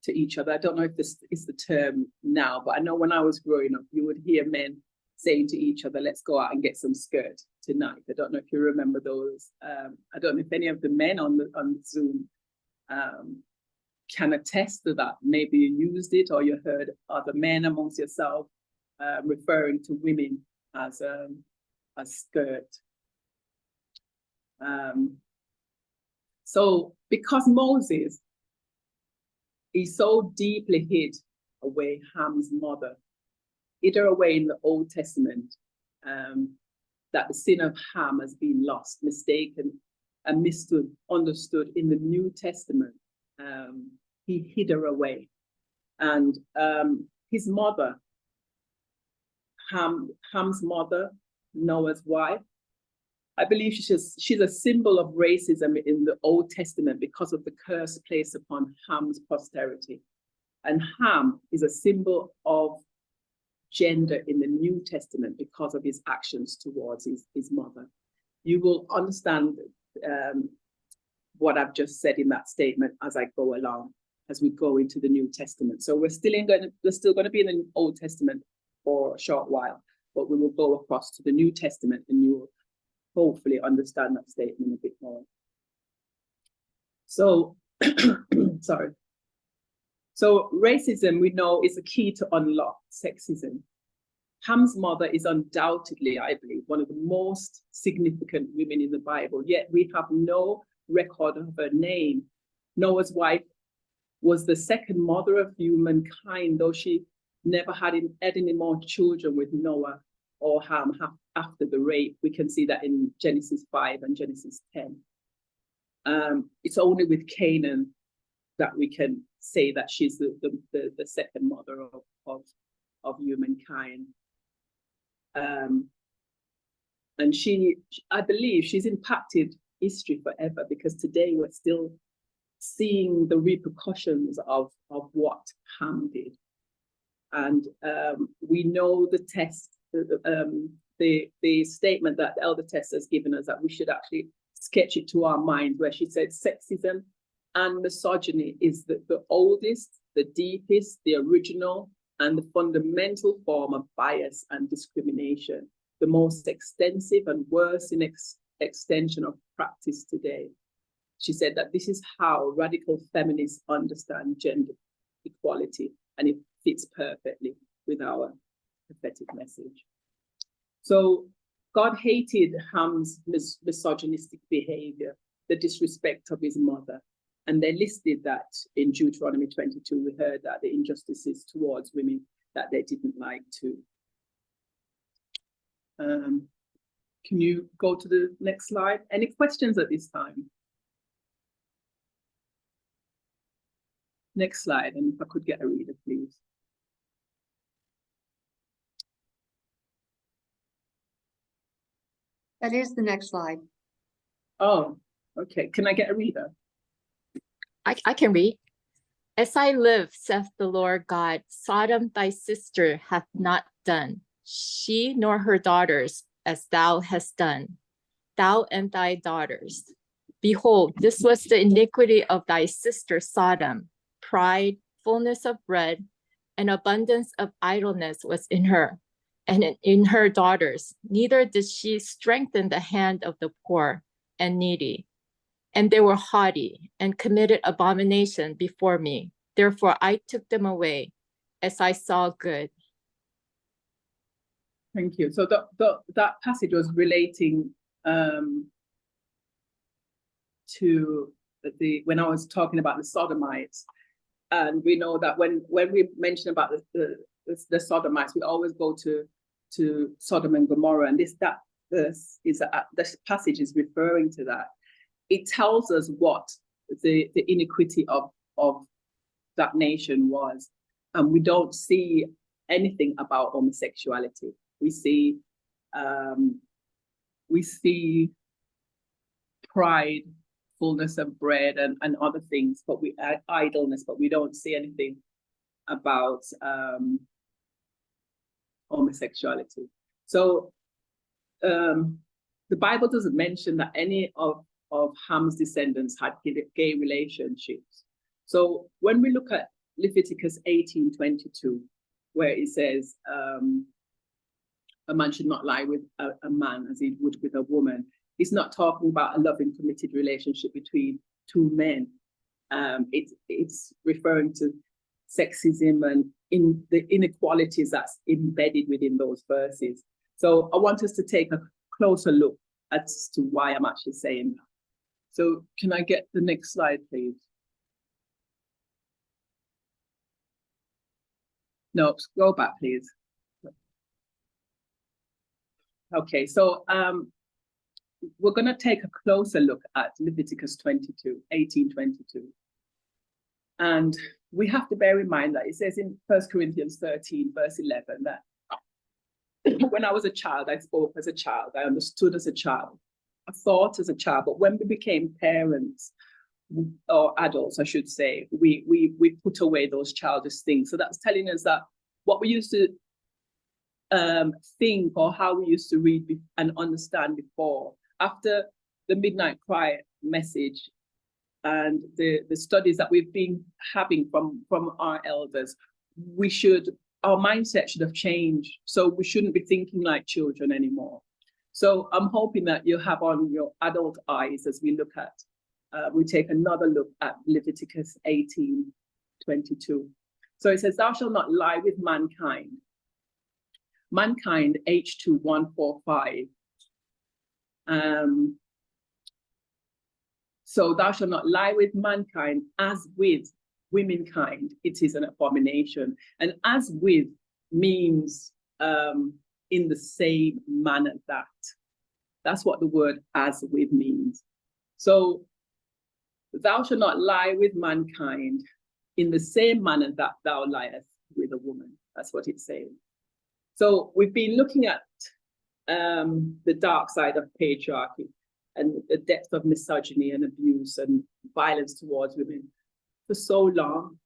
Speaker 1: to each other. I don't know if this is the term now, but I know when I was growing up, you would hear men saying to each other, let's go out and get some skirt tonight. I don't know if you remember those. I don't know if any of the men on the Zoom can attest to that. Maybe you used it or you heard other men amongst yourself referring to women as a skirt. So because Moses he so deeply hid away Ham's mother, hid her away in the Old Testament, that the sin of Ham has been lost, mistaken, and understood in the New Testament. He hid her away. And his mother, Ham's mother, Noah's wife, I believe she's a symbol of racism in the Old Testament because of the curse placed upon Ham's posterity. And Ham is a symbol of gender in the New Testament because of his actions towards his mother. You will understand what I've just said in that statement as I go along, as we go into the New Testament. So we're still going to be in the Old Testament for a short while, but we will go across to the New Testament and you will hopefully understand that statement a bit more. So, sorry. So racism, we know, is a key to unlock sexism. Ham's mother is undoubtedly, I believe, one of the most significant women in the Bible, yet we have no record of her name. Noah's wife was the second mother of humankind, though she never had any more children with Noah or Ham after the rape. We can see that in Genesis 5 and Genesis 10. It's only with Canaan that we can say that she's the second mother of humankind. And I believe she's impacted history forever, because today we're still seeing the repercussions of what Ham did. And we know the test, the statement that the Elder Tess has given us, that we should actually sketch it to our mind, where she said sexism and misogyny is the oldest, the deepest, the original, and the fundamental form of bias and discrimination, the most extensive and worst in extension of practice today. She said that this is how radical feminists understand gender equality, and it fits perfectly with our prophetic message. So God hated Ham's misogynistic behavior, the disrespect of his mother. And they listed that in Deuteronomy 22. We heard that the injustices towards women that they didn't like too. Can you go to the next slide? Any questions at this time? Next slide, and if I could get a reader, please.
Speaker 3: That is the next slide.
Speaker 1: Oh, okay. Can I get a reader?
Speaker 4: I can read. As I live, saith the Lord God, Sodom thy sister hath not done, she nor her daughters, as thou hast done, thou and thy daughters. Behold, this was the iniquity of thy sister Sodom. Pride, fullness of bread, and abundance of idleness was in her, and in her daughters. Neither did she strengthen the hand of the poor and needy. And they were haughty and committed abomination before me. Therefore I took them away as I saw good.
Speaker 1: Thank you. So that passage was relating to when I was talking about the Sodomites. And we know that when we mention about the Sodomites, we always go to Sodom and Gomorrah. And this passage is referring to that. It tells us what the iniquity of that nation was. And we don't see anything about homosexuality. We see pride, fullness of bread, and other things, but idleness, but we don't see anything about homosexuality. So the Bible doesn't mention that any of Ham's descendants had gay relationships. So when we look at Leviticus 18:22, where it says a man should not lie with a man as he would with a woman, it's not talking about a loving, committed relationship between two men. It's referring to sexism and in the inequalities that's embedded within those verses. So I want us to take a closer look as to why I'm actually saying that. So can I get the next slide, please? No, go back, please. Okay, so we're going to take a closer look at Leviticus 18:22. And we have to bear in mind that it says in 1 Corinthians 13, verse 11, that when I was a child, I spoke as a child, I understood as a child, I thought as a child, but when we became parents, or adults, I should say, we put away those childish things. So that's telling us that what we used to think, or how we used to read and understand before, after the midnight cry message and the studies that we've been having from our elders, our mindset should have changed. So we shouldn't be thinking like children anymore. So I'm hoping that you have on your adult eyes as we look at, we take another look at Leviticus 18:22. So it says, thou shalt not lie with mankind. Mankind, H2 145. So thou shalt not lie with mankind, as with womankind, it is an abomination. And as with means in the same manner that. That's what the word as with means. So thou shalt not lie with mankind in the same manner that thou liest with a woman. That's what it's saying. So we've been looking at the dark side of patriarchy and the depth of misogyny and abuse and violence towards women for so long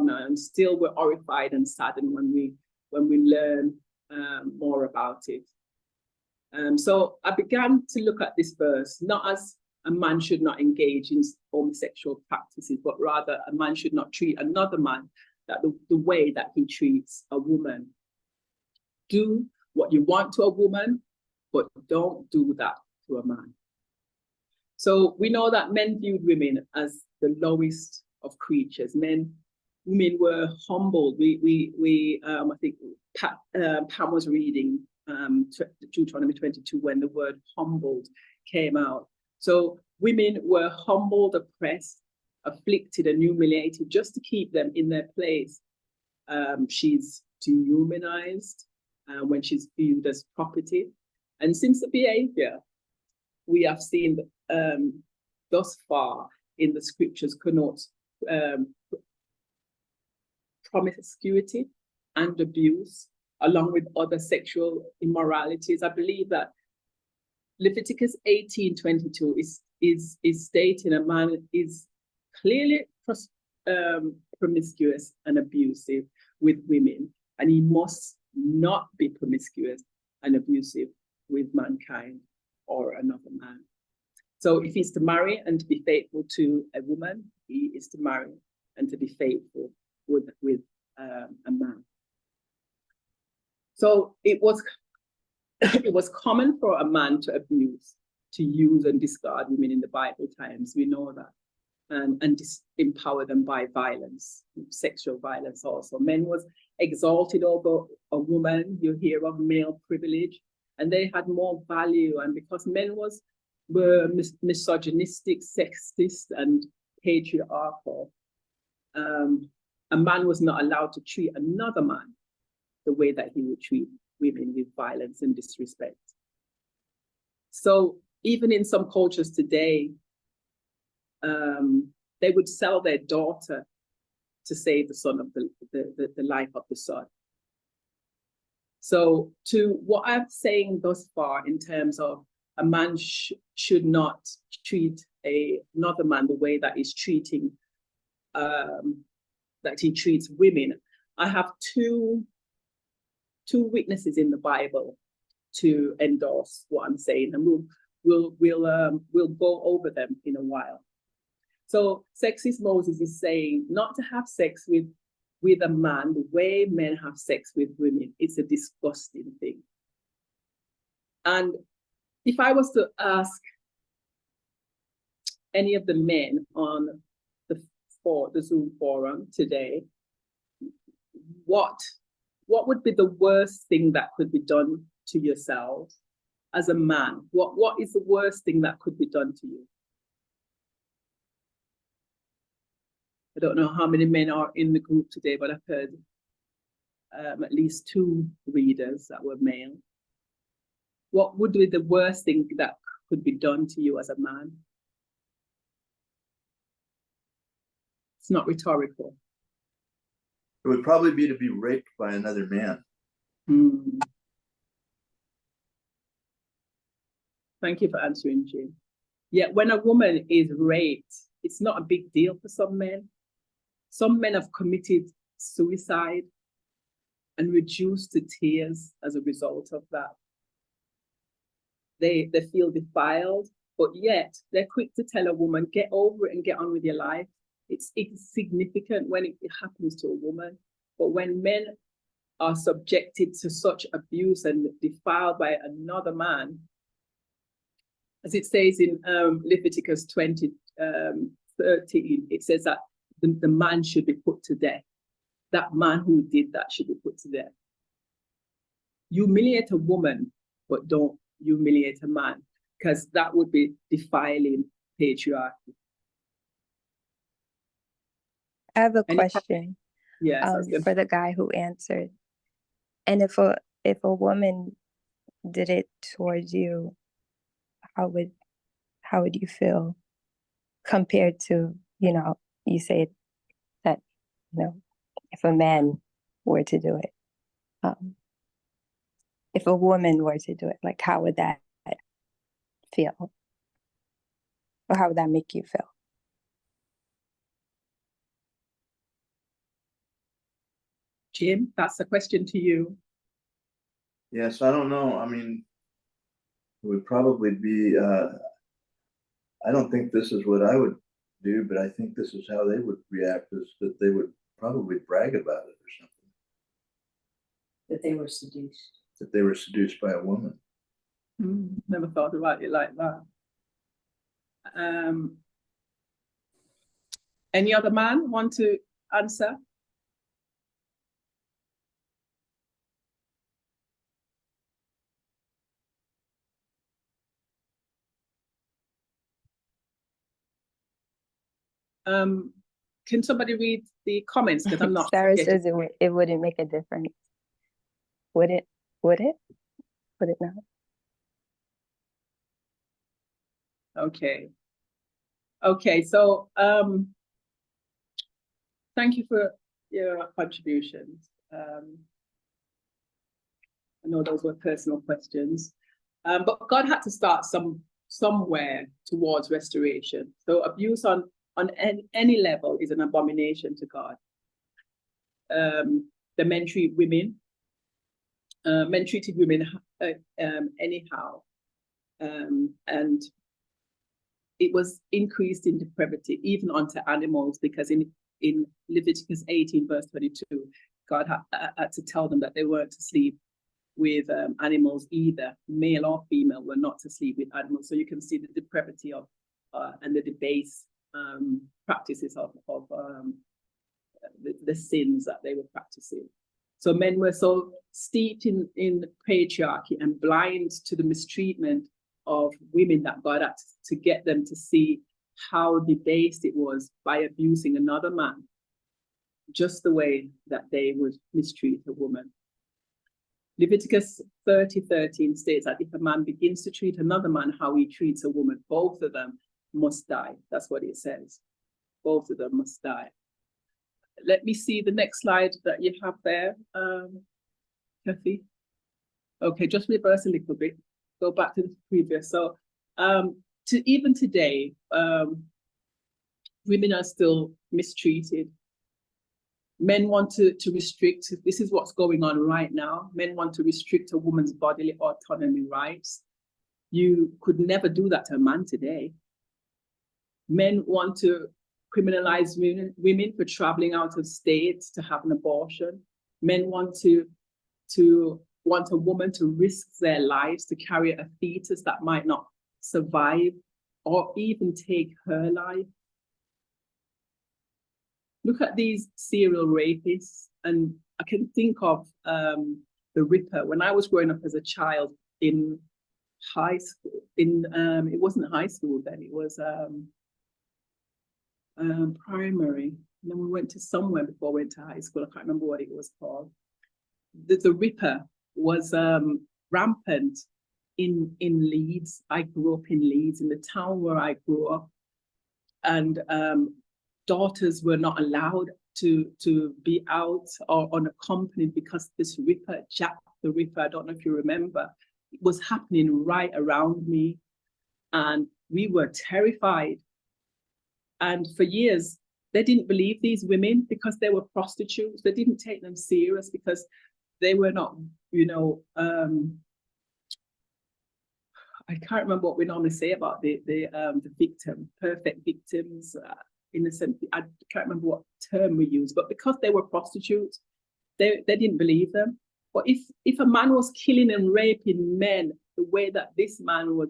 Speaker 1: now, and still we're horrified and saddened when we learn more about it. So I began to look at this verse not as a man should not engage in homosexual practices, but rather a man should not treat another man that the way that he treats a woman. Do what you want to a woman, but don't do that to a man. So we know that men viewed women as the lowest of creatures. Women were humbled. I think Pam was reading Deuteronomy 22 when the word humbled came out. So women were humbled, oppressed, afflicted, and humiliated just to keep them in their place. She's dehumanized when she's viewed as property. And since the behavior we have seen thus far in the scriptures connotes promiscuity and abuse, along with other sexual immoralities. I believe that Leviticus 18:22 is stating a man is clearly promiscuous and abusive with women, and he must not be promiscuous and abusive with mankind or another man. So if he's to marry and to be faithful to a woman, he is to marry and to be faithful with a man. So it was common for a man to abuse, to use and discard women in the Bible times. We know that. And empower them by violence, sexual violence also. Men was exalted over a woman. You hear of male privilege, and they had more value. And because men were misogynistic, sexist, and patriarchal, a man was not allowed to treat another man the way that he would treat women, with violence and disrespect. So even in some cultures today, they would sell their daughter to save the son of the life of the son. So to what I'm saying thus far in terms of a man should not treat another man the way that he's treating, that he treats women, I have two witnesses in the Bible to endorse what I'm saying, and we'll go over them in a while. So sexist Moses is saying not to have sex with a man the way men have sex with women. It's a disgusting thing. And if I was to ask any of the men on for the Zoom forum today, what would be the worst thing that could be done to yourselves as a man? What is the worst thing that could be done to you? I don't know how many men are in the group today, but I've heard at least 2 readers that were male. What would be the worst thing that could be done to you as a man? It's not rhetorical.
Speaker 6: It would probably be to be raped by another man.
Speaker 1: Thank you for answering, Jim. Yeah, when a woman is raped, it's not a big deal for some men. Some men have committed suicide and reduced to tears as a result of that. They feel defiled, but yet they're quick to tell a woman, get over it and get on with your life. It's significant when it happens to a woman, but when men are subjected to such abuse and defiled by another man, as it says in Leviticus 20:13, it says that the man should be put to death. That man who did that should be put to death. Humiliate a woman, but don't humiliate a man, because that would be defiling patriarchy.
Speaker 11: I have a question.
Speaker 1: Yes,
Speaker 11: for the guy who answered. And if a woman did it towards you, how would you feel compared to, you say that, if a man were to do it, if a woman were to do it, like how would that feel? Or how would that make you feel?
Speaker 1: Jim, that's a question to you.
Speaker 6: Yes, I don't know. I mean, it would probably be, I don't think this is what I would do, but I think this is how they would react, is that they would probably brag about it or something.
Speaker 12: That they were seduced.
Speaker 6: That they were seduced by a woman.
Speaker 1: Never thought about it like that. Any other man want to answer? Can somebody read the comments? Because I'm not.
Speaker 11: Sarah says it wouldn't make a difference. Would it? Would it? Would it not?
Speaker 1: Okay. Okay, so thank you for your contributions. I know those were personal questions, but God had to start somewhere towards restoration. So abuse on any level is an abomination to God. The men treat women, men treated women anyhow, and it was increased in depravity, even unto animals, because in Leviticus 18, verse 22, God had to tell them that they weren't to sleep with animals either, male or female, were not to sleep with animals. So you can see the depravity of and the debased practices of the sins that they were practicing. So men were so steeped in patriarchy and blind to the mistreatment of women that God had to get them to see how debased it was by abusing another man, just the way that they would mistreat a woman. Leviticus 30:13 states that if a man begins to treat another man how he treats a woman, both of them must die. That's what it says. Both of them must die. Let me see the next slide that you have there, Kathy. Okay, just reverse a little bit. Go back to the previous. So even today, women are still mistreated. Men want to restrict, this is what's going on right now. Men want to restrict a woman's bodily autonomy rights. You could never do that to a man today. Men want to criminalize women for traveling out of state to have an abortion. Men want a woman to risk their lives to carry a fetus that might not survive or even take her life. look at these serial rapists, and I can think of the Ripper. When I was growing up as a child in high school, it wasn't high school then, it was primary. And then we went to somewhere before we went to high school. I can't remember what it was called. The Ripper was rampant in Leeds. I grew up in Leeds, in the town where I grew up, and daughters were not allowed to be out or unaccompanied because this Ripper, Jack the Ripper, I don't know if you remember, it was happening right around me, and we were terrified. And for years, they didn't believe these women because they were prostitutes. They didn't take them serious because they were not, you know, I can't remember what we normally say about the victim, perfect victims, innocent. I can't remember what term we use, but because they were prostitutes, they didn't believe them. But if a man was killing and raping men the way that this man was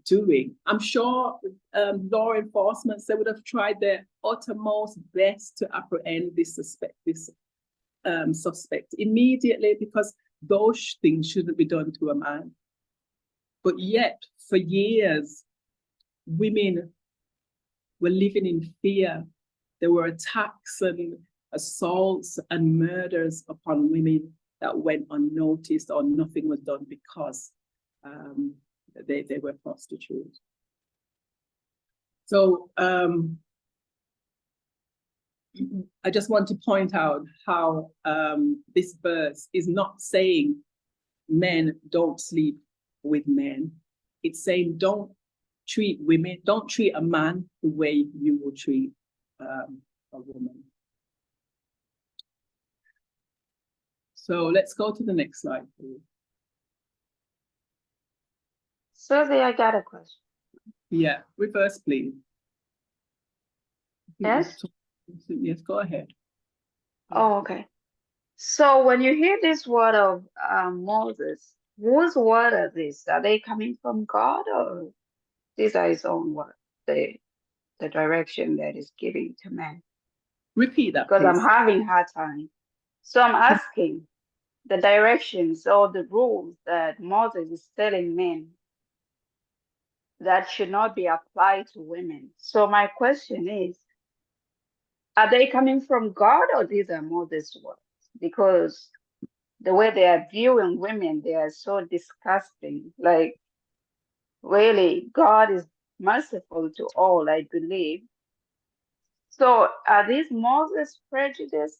Speaker 1: doing, I'm sure law enforcement, they would have tried their uttermost best to apprehend this suspect immediately, because those things shouldn't be done to a man. But yet, for years, women were living in fear. There were attacks and assaults and murders upon women that went unnoticed, or nothing was done because they were prostitutes. So I just want to point out how this verse is not saying men don't sleep with men. It's saying don't treat women, don't treat a man the way you will treat a woman. So let's go to the next slide, please.
Speaker 13: Susie, I got a question.
Speaker 1: Yeah, reverse, please.
Speaker 13: Yes?
Speaker 1: Yes, go ahead.
Speaker 13: Oh, okay. So when you hear this word of Moses, whose word are these? Are they coming from God, or these are his own word, the direction that is giving to man?
Speaker 1: Repeat that,
Speaker 13: Because
Speaker 1: please.
Speaker 13: I'm having a hard time. So I'm asking the directions or the rules that Moses is telling men that should not be applied to women. So my question is, are they coming from God, or these are Moses' words? Because the way they are viewing women, they are so disgusting. Like, really, God is merciful to all, I believe. So are these Moses' prejudice?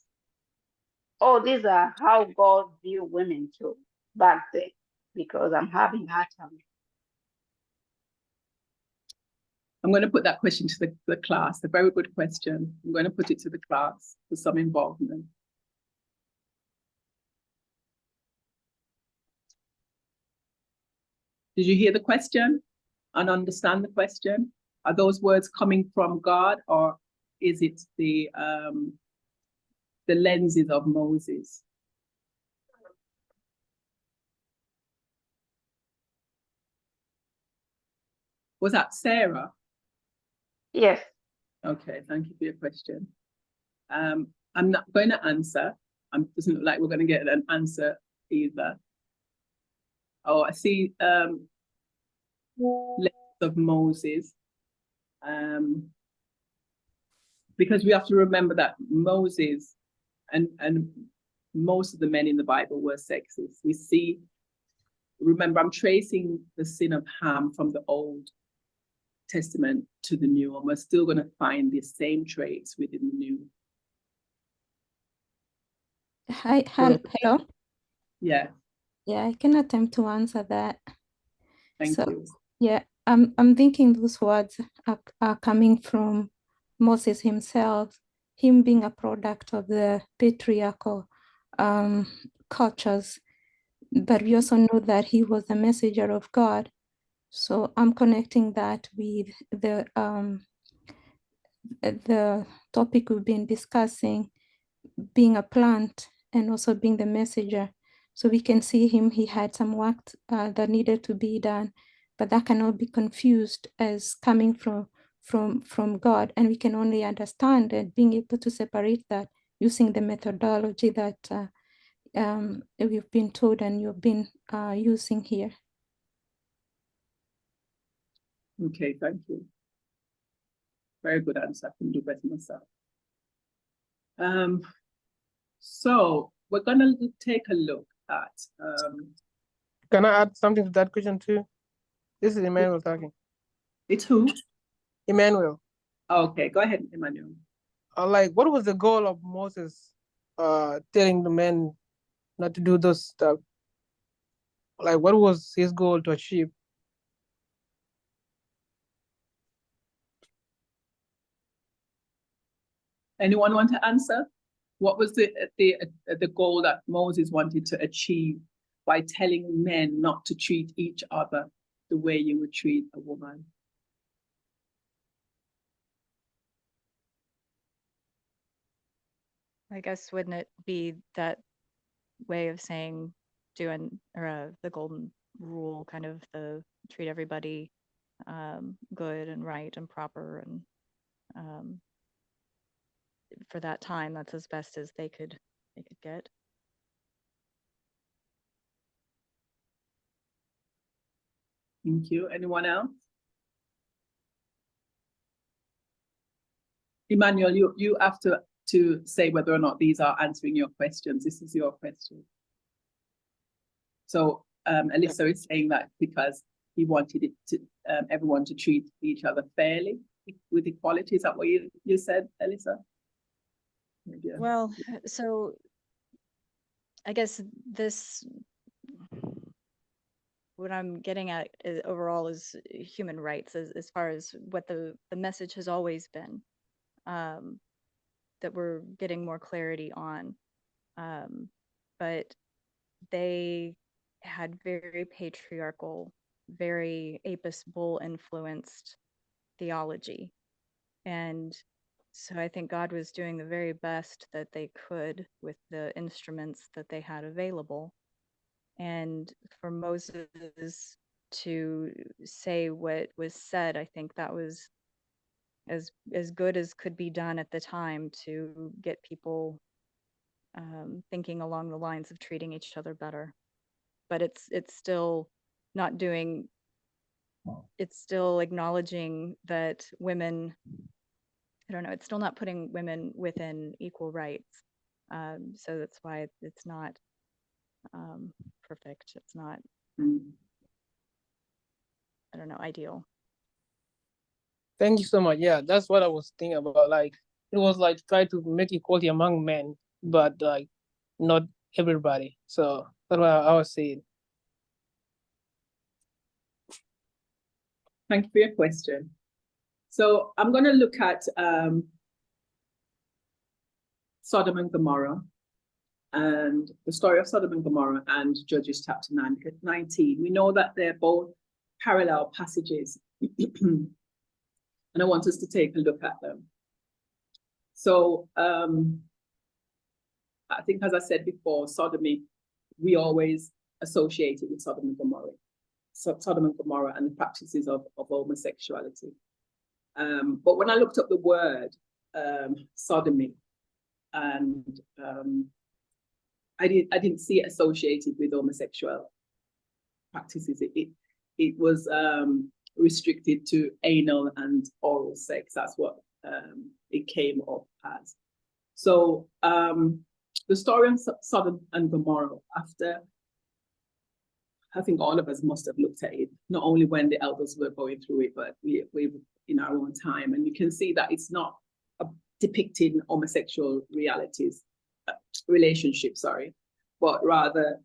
Speaker 13: Or these are how God viewed women too back then? Because I'm having a hard time.
Speaker 1: I'm going to put that question to the class. A very good question. I'm going to put it to the class for some involvement. Did you hear the question and understand the question? Are those words coming from God, or is it the lenses of Moses? Was that Sarah?
Speaker 13: Yes.
Speaker 1: Okay, thank you for your question. I'm not going to answer. It doesn't look like we're going to get an answer either. Oh, I see letters of Moses. Because we have to remember that Moses and most of the men in the Bible were sexist. We see, remember, I'm tracing the sin of Ham from the Old Testament to the New, and we're still going to find the same traits within the New.
Speaker 14: Hi, hello.
Speaker 1: Yeah.
Speaker 14: Yeah, I can attempt to answer that.
Speaker 1: Thank you.
Speaker 14: Yeah, I'm thinking those words are coming from Moses himself, him being a product of the patriarchal cultures. But we also know that he was a messenger of God. So I'm connecting that with the topic we've been discussing, being a plant and also being the messenger. So we can see him, he had some work that needed to be done, but that cannot be confused as coming from from God, and we can only understand and being able to separate that using the methodology that we've been told and you've been using here.
Speaker 1: Okay, thank you. Very good answer. I can do better myself. So we're gonna take a look at
Speaker 15: Can I add something to that question too? This is Emmanuel talking.
Speaker 1: It's who?
Speaker 15: Emmanuel.
Speaker 1: Okay, go ahead, Emmanuel.
Speaker 15: Like, what was the goal of Moses telling the men not to do those stuff? Like, what was his goal to achieve?
Speaker 1: Anyone want to answer? What was the goal that Moses wanted to achieve by telling men not to treat each other the way you would treat a woman?
Speaker 2: I guess wouldn't it be that way of saying the golden rule, kind of the treat everybody good and right and proper, and for that time that's as best as they could get.
Speaker 1: Thank you. Anyone else? Emmanuel, you have to say whether or not these are answering your questions. This is your question. So Alyssa is saying that because he wanted it to everyone to treat each other fairly with equality. Is that what you said, Alyssa? Yeah.
Speaker 2: Well, so I guess what I'm getting at overall is human rights, as far as what the message has always been, that we're getting more clarity on. But they had very patriarchal, very Apis bull influenced theology. And so I think God was doing the very best that they could with the instruments that they had available. And for Moses to say what was said, I think that was as good as could be done at the time to get people thinking along the lines of treating each other better. But it's still not doing, it's still acknowledging that women, I don't know, it's still not putting women within equal rights. So that's why it's not perfect. It's not, I don't know, ideal.
Speaker 15: Thank you so much. Yeah, that's what I was thinking about. Like, it was like try to make equality among men, but like not everybody. So that's what I was saying.
Speaker 1: Thank you for your question. So I'm going to look at Sodom and Gomorrah and the story of Sodom and Gomorrah and Judges chapter 19. We know that they're both parallel passages, and I want us to take a look at them. So I think, as I said before, sodomy, we always associate it with Sodom and Gomorrah. Sodom and Gomorrah and the practices of homosexuality. But when I looked up the word sodomy, and I didn't see it associated with homosexual practices. It was restricted to anal and oral sex. That's what it came up as. So the story of Sodom and Gomorrah, after, I think all of us must have looked at it, not only when the elders were going through it, but we in our own time. And you can see that it's not depicting homosexual relationships, but rather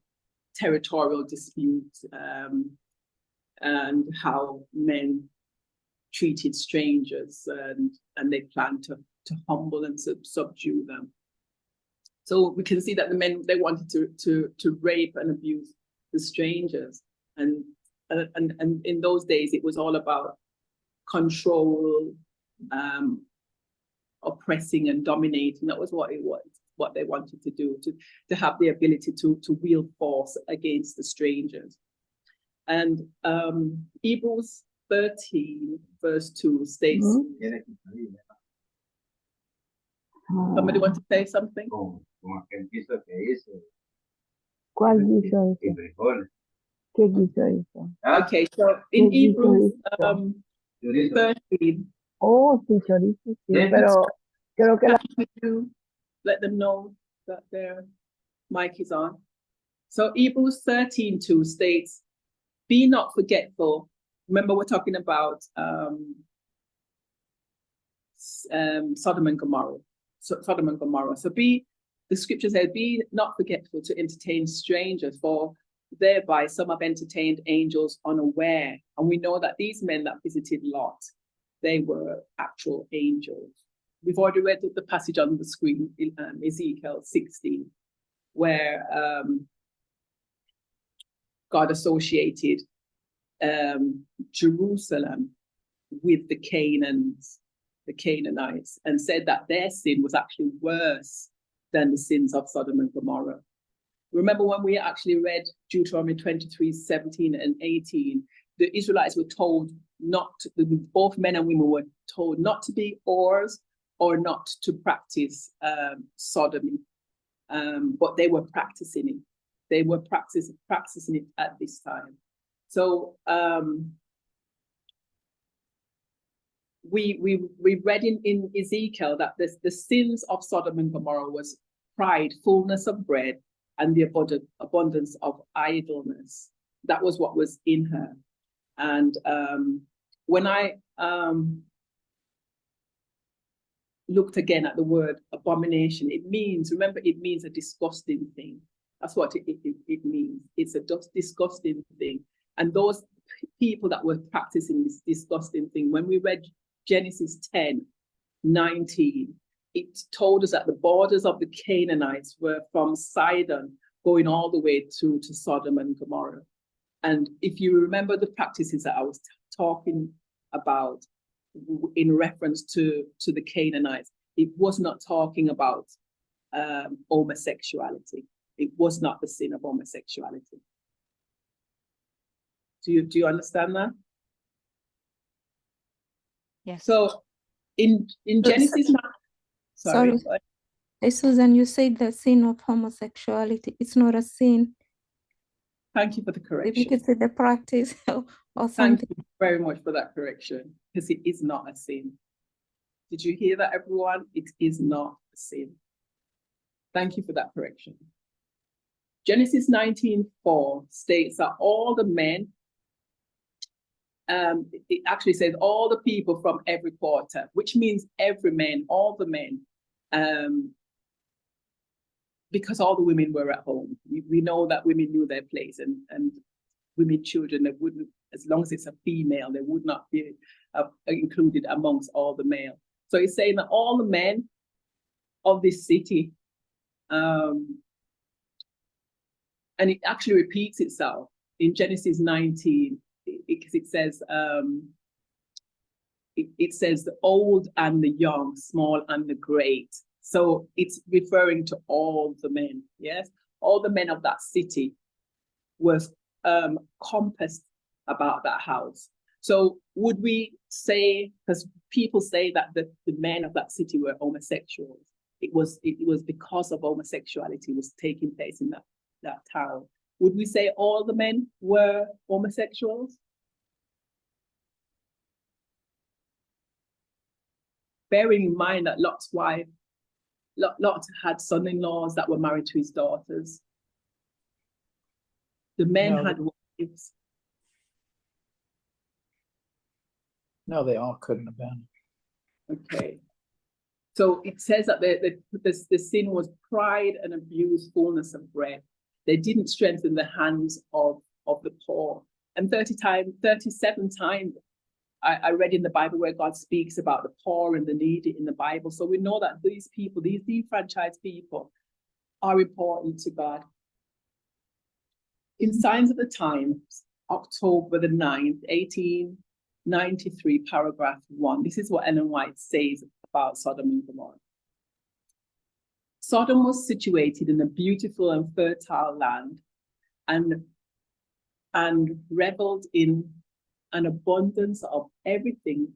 Speaker 1: territorial disputes and how men treated strangers, and they planned to humble and subdue them. So we can see that the men, they wanted to rape and abuse the strangers, and in those days it was all about control, oppressing and dominating. That was what it was, what they wanted to do, to have the ability to wield force against the strangers. And Hebrews 13, verse 2 states, somebody want to say something?
Speaker 16: ¿Cuál guiso eso? ¿Qué guiso eso?
Speaker 1: Okay, so in
Speaker 16: ¿Qué
Speaker 1: Hebrews
Speaker 16: guiso eso?
Speaker 1: 13,
Speaker 16: Oh, sí, chorizo, sí, pero creo que la...
Speaker 1: can you let them know that their mic is on? So Hebrews 13:2 states, be not forgetful. Remember, we're talking about Sodom and Gomorrah. Sodom and Gomorrah. So the scripture says, be not forgetful to entertain strangers, for thereby some have entertained angels unaware. And we know that these men that visited Lot, they were actual angels. We've already read the passage on the screen in Ezekiel 16, where God associated Jerusalem with the Canaanites, and said that their sin was actually worse than the sins of Sodom and Gomorrah. Remember when we actually read Deuteronomy 23:17 and 18, the Israelites were told not to, both men and women were told not to be whores or not to practice sodomy, but they were practicing it. They were practicing it at this time. So we read in Ezekiel that the sins of Sodom and Gomorrah was pride, fullness of bread, and the abundance of idleness. That was what was in her. And when I looked again at the word abomination, it means, remember, it means a disgusting thing. That's what it means. It's a disgusting thing. And those people that were practicing this disgusting thing, when we read Genesis 10:19, it told us that the borders of the Canaanites were from Sidon going all the way through to Sodom and Gomorrah. And if you remember the practices that I was talking about in reference to the Canaanites, it was not talking about homosexuality. It was not the sin of homosexuality. Do you understand that?
Speaker 2: Yes.
Speaker 1: So in Genesis, sorry.
Speaker 14: Hey, Susan, you said the sin of homosexuality. It's not a sin.
Speaker 1: Thank you for the correction.
Speaker 14: If you could say the practice or
Speaker 1: Thank
Speaker 14: something.
Speaker 1: you very much for that correction, because it is not a sin. Did you hear that, everyone? It is not a sin. Thank you for that correction. Genesis 19:4 states that all the men, it actually says all the people from every quarter, which means every man, all the men, because all the women were at home. We know that women knew their place, and women, children, they wouldn't, as long as it's a female, they would not be included amongst all the male. So it's saying that all the men of this city, and it actually repeats itself in Genesis 19, because it says, it says the old and the young, small and the great. So it's referring to all the men, yes? All the men of that city was compassed about that house. So would we say, because people say that the men of that city were homosexuals, it was because of homosexuality was taking place in that town. Would we say all the men were homosexuals? Bearing in mind that Lot's wife, Lot had son-in-laws that were married to his daughters. The men had wives.
Speaker 7: No, they all couldn't have been.
Speaker 1: Okay. So it says that the sin was pride and abuse, fullness of bread. They didn't strengthen the hands of the poor. And 37 times I read in the Bible where God speaks about the poor and the needy in the Bible. So we know that these people, these defranchised people, are important to God. In Signs of the Times, October the 9th, 1893, paragraph 1, this is what Ellen White says about Sodom and Gomorrah. Sodom was situated in a beautiful and fertile land and reveled in an abundance of everything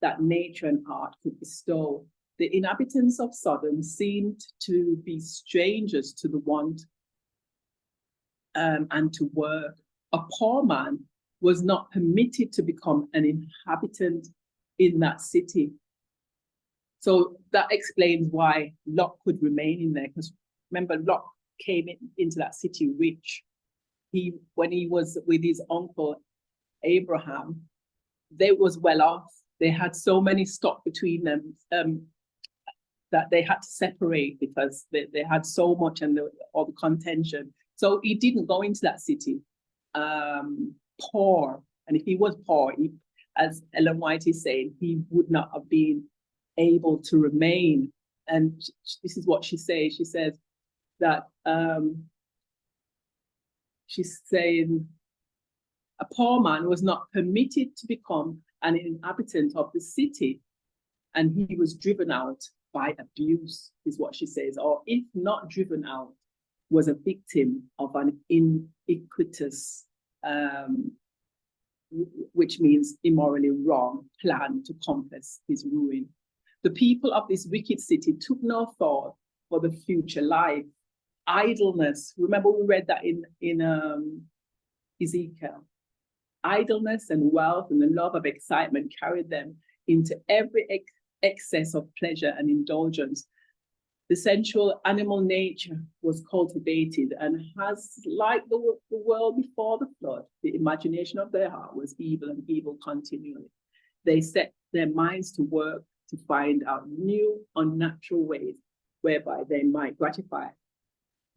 Speaker 1: that nature and art could bestow. The inhabitants of Sodom seemed to be strangers to the want and to work. A poor man was not permitted to become an inhabitant in that city. So that explains why Lot could remain in there, because remember, Lot came into that city rich. When he was with his uncle Abraham, they was well off. They had so many stock between them that they had to separate because they had so much and all the contention. So he didn't go into that city poor. And if he was poor, as Ellen White is saying, he would not have been able to remain. And this is what she says. She says that she's saying a poor man was not permitted to become an inhabitant of the city, and he was driven out by abuse, is what she says, or if not driven out, was a victim of an iniquitous, which means immorally wrong, plan to compass his ruin. The people of this wicked city took no thought for the future life. Idleness, remember we read that in Ezekiel. Idleness and wealth and the love of excitement carried them into every excess of pleasure and indulgence. The sensual animal nature was cultivated, and has, like the world before the flood, the imagination of their heart was evil and evil continually. They set their minds to work to find out new, unnatural ways whereby they might gratify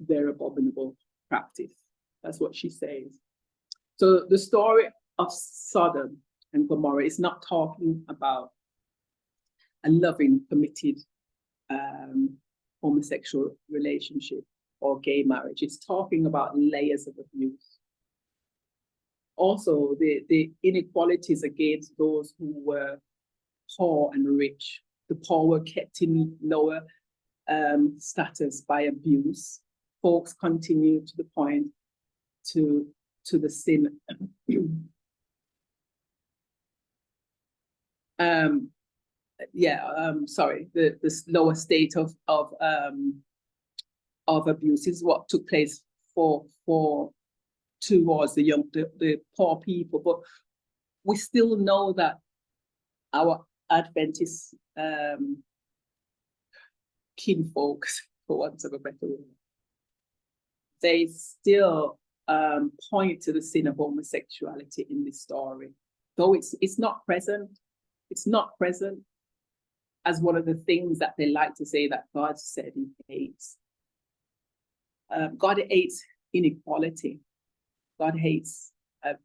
Speaker 1: their abominable practice. That's what she says. So the story of Sodom and Gomorrah is not talking about a loving, committed homosexual relationship or gay marriage. It's talking about layers of abuse. Also, the inequalities against those who were poor and rich. The poor were kept in lower status by abuse. Folks continue to the point to the sin. This lower state of abuse is what took place towards the poor people. But we still know that our Adventist kinfolks, for want of a better word, they still point to the sin of homosexuality in this story, though it's not present. It's not present as one of the things that they like to say that God said he hates. God hates inequality. God hates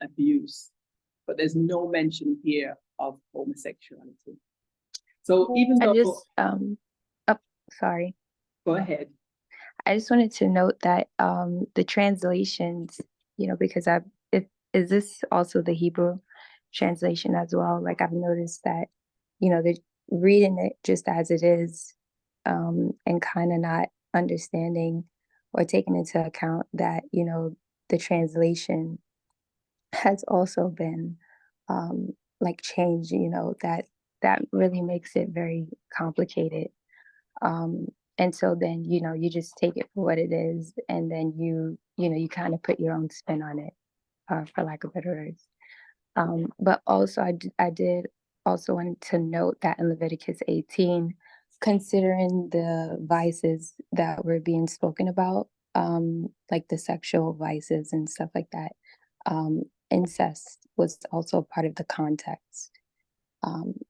Speaker 1: abuse, but there's no mention here of homosexuality. So even though
Speaker 11: sorry.
Speaker 1: Go ahead.
Speaker 11: I just wanted to note that the translations, because is this also the Hebrew translation as well? Like I've noticed that, they're reading it just as it is, and kind of not understanding or taking into account that, the translation has also been changed, that really makes it very complicated. And so then, you just take it for what it is, and then you kind of put your own spin on it, for lack of better words. But also I did also want to note that in Leviticus 18, considering the vices that were being spoken about, like the sexual vices and stuff like that, incest was also part of the context,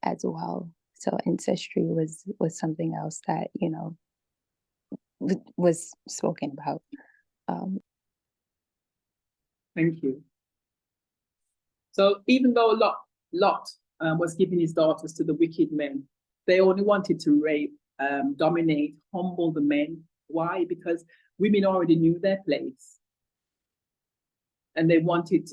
Speaker 11: as well. So ancestry was something else that, was spoken about.
Speaker 1: Thank you. So even though Lot was giving his daughters to the wicked men, they only wanted to rape, dominate, humble the men. Why? Because women already knew their place, and they wanted.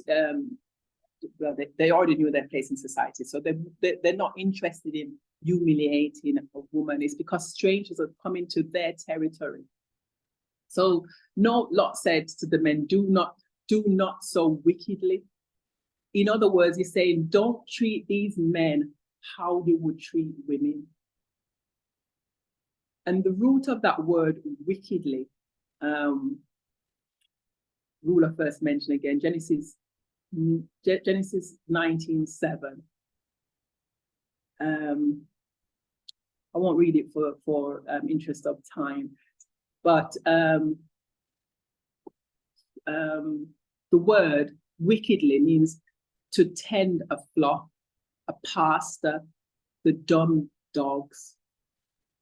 Speaker 1: They already knew their place in society, so they're not interested in humiliating a woman. It's because strangers are coming to their territory. So no, Lot said to the men, do not so wickedly. in other words, he's saying, don't treat these men how you would treat women. And the root of that word, wickedly, ruler first mentioned again, Genesis 19:7. I won't read it for interest of time, but the word wickedly means to tend a flock, a pastor, the dumb dogs,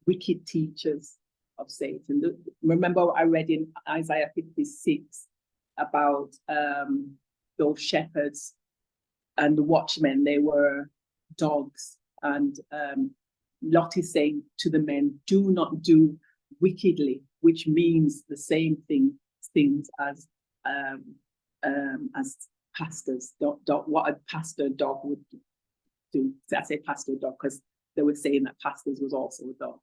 Speaker 1: wicked teachers of Satan. Remember I read in Isaiah 56 about those shepherds and the watchmen, they were dogs. And Lot is saying to the men, do not do wickedly, which means the same things as pastors. What a pastor dog would do. I say pastor dog because they were saying that pastors was also a dog.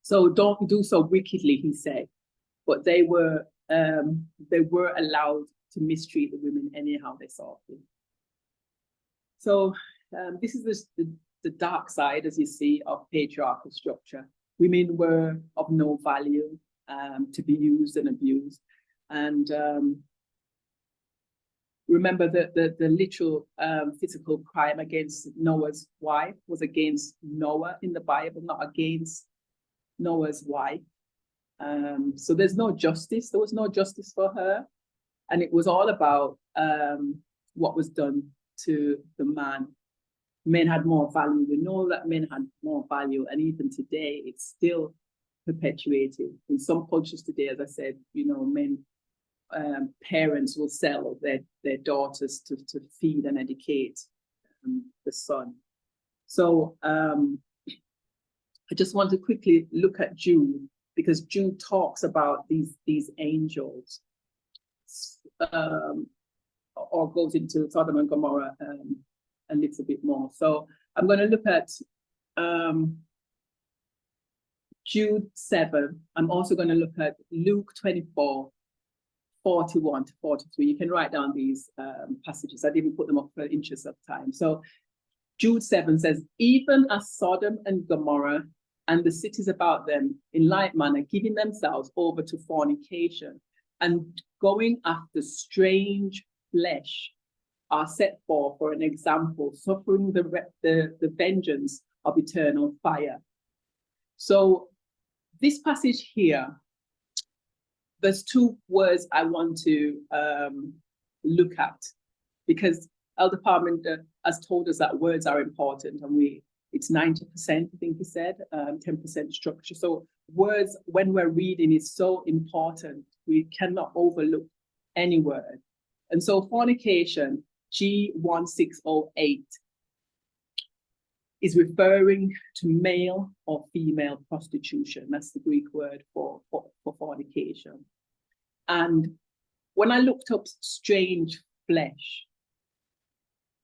Speaker 1: So don't do so wickedly, he said. But they were allowed to mistreat the women anyhow they saw fit. So this is the dark side, as you see, of patriarchal structure. Women were of no value to be used and abused. And remember that the literal physical crime against Noah's wife was against Noah in the Bible, not against Noah's wife. So there's no justice. There was no justice for her. And it was all about what was done to the man. Men had more value. We know that men had more value. And even today, it's still perpetuated. In some cultures today, as I said, men, parents will sell their daughters to feed and educate the son. So I just want to quickly look at Jude, because Jude talks about these angels, or goes into Sodom and Gomorrah a little bit more. So I'm going to look at Jude 7. I'm also going to look at Luke 24, 41 to 43. You can write down these passages. I didn't put them up for interest of time. So Jude 7 says, even as Sodom and Gomorrah and the cities about them in like manner, giving themselves over to fornication and going after strange flesh, are set forth for an example, suffering the vengeance of eternal fire. So this passage here, there's two words I want to look at, because Elder Parmenter has told us that words are important, and it's 90%, I think he said, 10% structure. So words, when we're reading, is so important. We cannot overlook any word. And so fornication, G1608, is referring to male or female prostitution. That's the Greek word for fornication. And when I looked up strange flesh,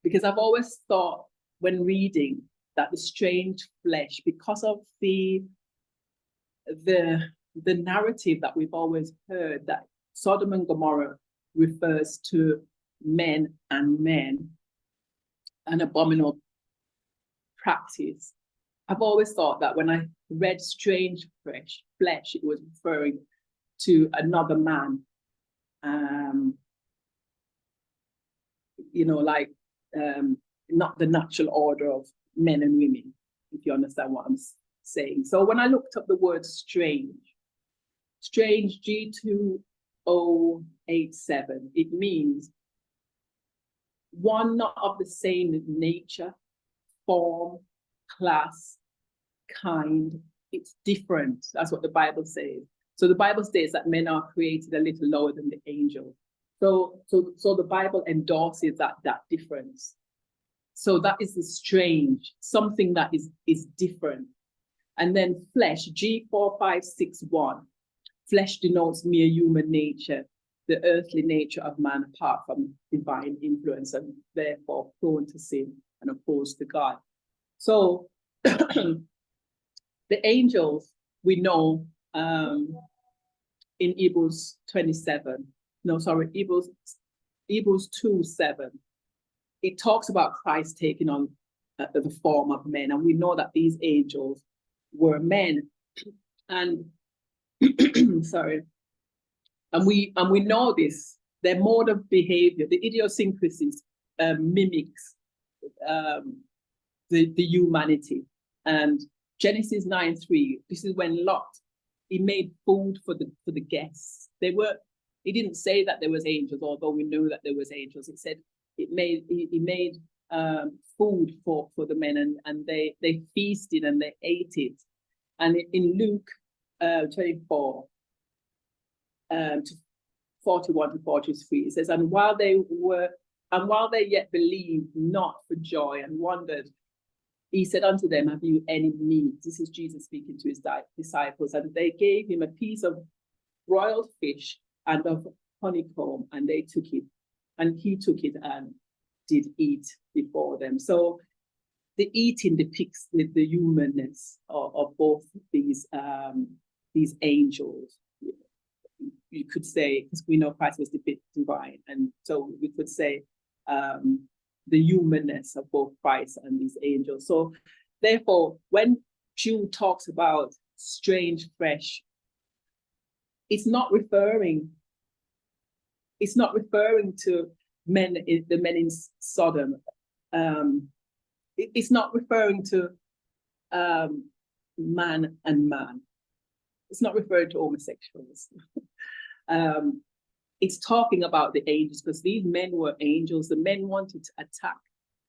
Speaker 1: because I've always thought when reading that the strange flesh, because of the narrative that we've always heard, that Sodom and Gomorrah refers to men, an abominable practice. I've always thought that when I read strange flesh, it was referring to another man, not the natural order of men and women, if you understand what I'm saying. So when I looked up the word strange, G2087, it means one not of the same nature, form, class, kind. It's different. That's what the Bible says. So the Bible states that men are created a little lower than the angels. So the Bible endorses that difference. So that is the strange, something that is different. And then flesh, G4561. Flesh denotes mere human nature, the earthly nature of man apart from divine influence, and therefore prone to sin and opposed to God. So the angels, we know in Hebrews Hebrews 2:7, it talks about Christ taking on the form of men, and we know that these angels were men, and sorry, and we know this. Their mode of behavior, the idiosyncrasies, mimics the humanity. And Genesis 9:3, this is when Lot, he made food for the guests. He didn't say that there was angels, although we knew that there was angels. It said he made food for the men, and they feasted and they ate it. And in Luke 24 to 41 to 43, it says, and while they yet believed not for joy and wondered, he said unto them, have you any meat? This is Jesus speaking to his disciples. And they gave him a piece of broiled fish and of honeycomb, and they took it. And he took it and did eat before them. So the eating depicts the humanness of both these angels. You could say, because we know Christ was divine, and so we could say the humanness of both Christ and these angels. So therefore, when Jude talks about strange flesh, it's not referring to the men in Sodom. It's not referring to man and man. It's not referring to homosexuals. It's talking about the angels, because these men were angels. The men wanted to attack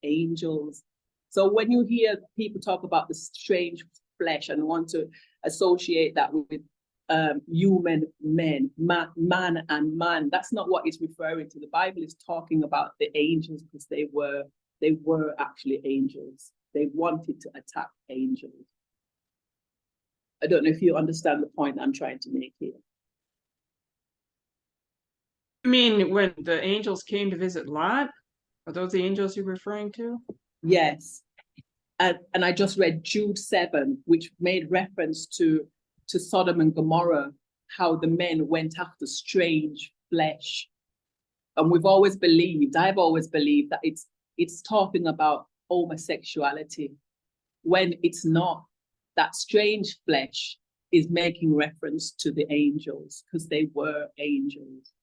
Speaker 1: angels. So when you hear people talk about the strange flesh and want to associate that with human men, man and man, that's not what it's referring to. The Bible is talking about the angels, because they were actually angels. They wanted to attack angels. I don't know if you understand the point I'm trying to make here.
Speaker 5: I mean, when the angels came to visit Lot, are those the angels you're referring to?
Speaker 1: Yes. And I just read Jude 7, which made reference to Sodom and Gomorrah, how the men went after strange flesh. And I've always believed that it's talking about homosexuality, when it's not. That strange flesh is making reference to the angels, because they were angels.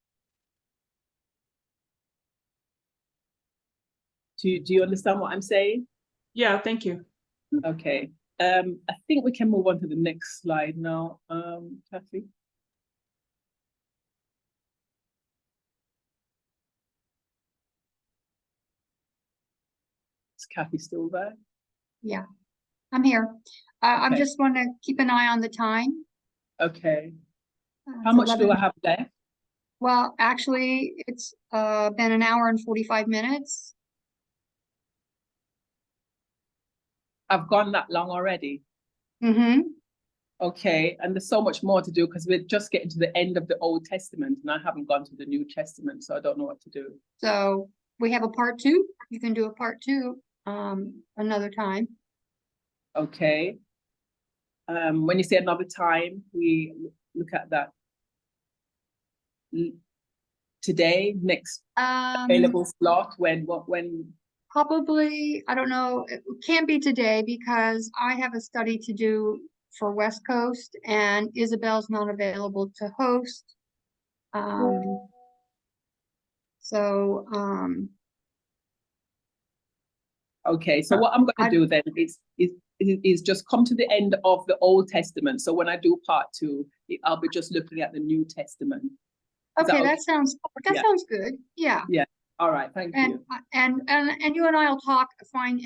Speaker 1: Do you understand what I'm saying?
Speaker 5: Yeah, thank you.
Speaker 1: Okay. I think we can move on to the next slide now, Kathy. Is Kathy still there?
Speaker 3: Yeah, I'm here. I
Speaker 1: Okay.
Speaker 3: just want to keep an eye on the time.
Speaker 1: Okay. How
Speaker 3: It's
Speaker 1: much
Speaker 3: 11.
Speaker 1: do I have left?
Speaker 3: Well, actually, it's been an hour and 45 minutes.
Speaker 1: I've gone that long already.
Speaker 3: Mm-hmm.
Speaker 1: Okay, and there's so much more to do, because we're just getting to the end of the Old Testament, and I haven't gone to the New Testament, so I don't know what to do.
Speaker 3: So we have a part 2. You can do a part 2 another time.
Speaker 1: Okay. When you say another time, we look at that today, next available slot, when?
Speaker 3: Probably, I don't know, it can't be today because I have a study to do for West Coast and Isabel's not available to host.
Speaker 1: Okay, so what I'm going to do then is just come to the end of the Old Testament. So when I do part 2, I'll be just looking at the New Testament.
Speaker 3: Okay, that sounds good. Yeah.
Speaker 1: Yeah. All right. Thank you.
Speaker 3: And you and I'll talk, find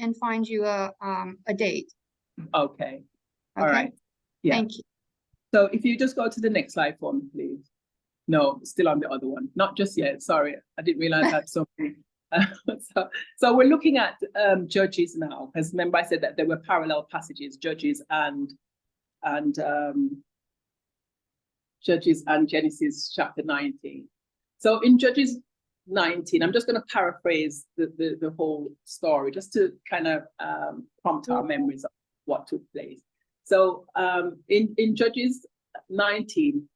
Speaker 3: you a date.
Speaker 1: Okay. All
Speaker 3: Okay.
Speaker 1: right. Yeah.
Speaker 3: Thank you.
Speaker 1: So if you just go to the next slide for me, please. No, still on the other one. Not just yet. Sorry, I didn't realize that so many. So we're looking at Judges now, because remember I said that there were parallel passages, Judges and Genesis chapter 19. So in Judges 19, I'm just going to paraphrase the whole story, just to kind of prompt our memories of what took place. So in Judges 19,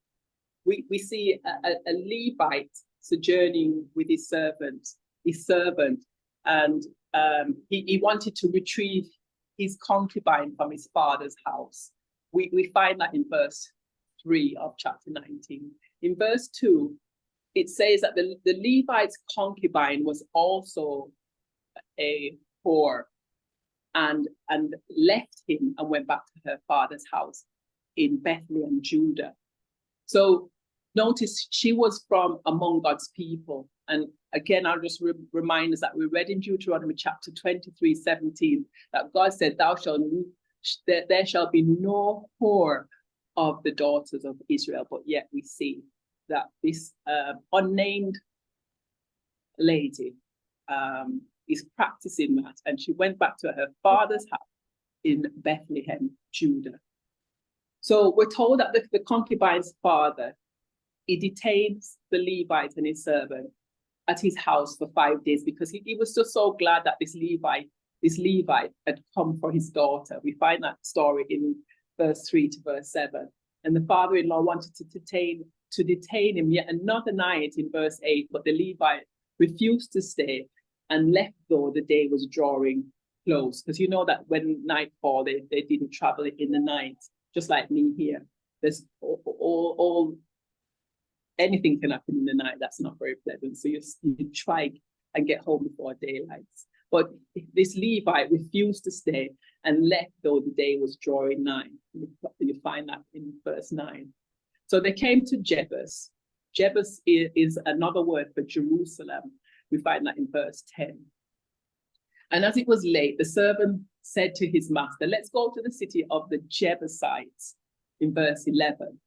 Speaker 1: we see a Levite sojourning with his servant, and he wanted to retrieve his concubine from his father's house. We find that in verse 3 of chapter 19. In verse 2, it says that the Levite's concubine was also a whore, and left him and went back to her father's house in Bethlehem, Judah. So notice she was from among God's people. And again, I'll just remind us that we read in Deuteronomy chapter 23:17 that God said, there shall be no whore of the daughters of Israel. But yet we see that this unnamed lady is practicing that, and she went back to her father's house in Bethlehem, Judah. So we're told that the concubine's father, he detains the Levite and his servant at his house for 5 days because he was just so glad that this Levite had come for his daughter. We find that story in verse 3 to verse 7. And the father-in-law wanted to detain him yet another night in verse 8, but the Levite refused to stay and left though the day was drawing close. Because you know that when nightfall, they didn't travel in the night, just like me here. There's anything can happen in the night. That's not very pleasant. So you try and get home before daylight. But this Levite refused to stay and left though the day was drawing nigh. You find that in verse 9. So they came to Jebus. Jebus is another word for Jerusalem. We find that in verse 10. And as it was late, the servant said to his master, let's go to the city of the Jebusites, in verse 11.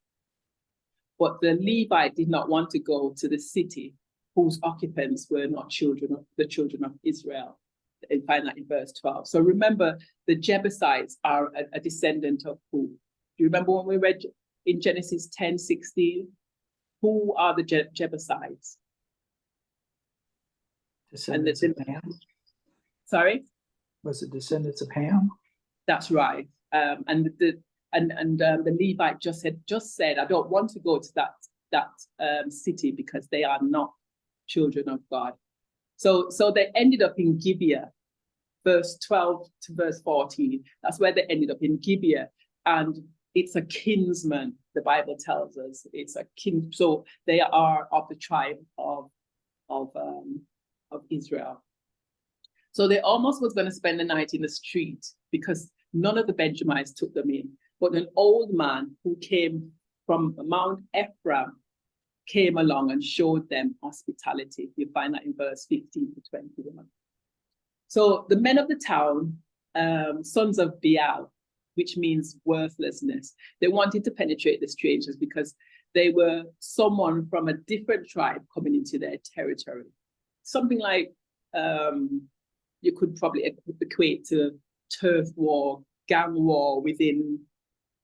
Speaker 1: But the Levite did not want to go to the city whose occupants were not the children of Israel. And find that in verse 12. So remember, the Jebusites are a descendant of who? Do you remember when we read in Genesis 10:16? Who are the Jebusites?
Speaker 7: Descendants of Ham?
Speaker 1: Sorry?
Speaker 7: Was it descendants of Ham?
Speaker 1: That's right. And the Levite just said, I don't want to go to that city because they are not children of God. So they ended up in Gibeah, verse 12 to verse 14. That's where they ended up, in Gibeah. And it's a kinsman, the Bible tells us. It's a kin. So they are of the tribe of Israel. So they almost was going to spend the night in the street because none of the Benjamites took them in. But an old man who came from Mount Ephraim came along and showed them hospitality. You find that in verse 15 to 21. So the men of the town, sons of Baal, which means worthlessness, they wanted to penetrate the strangers because they were someone from a different tribe coming into their territory. Something like you could probably equate to turf war, gang war within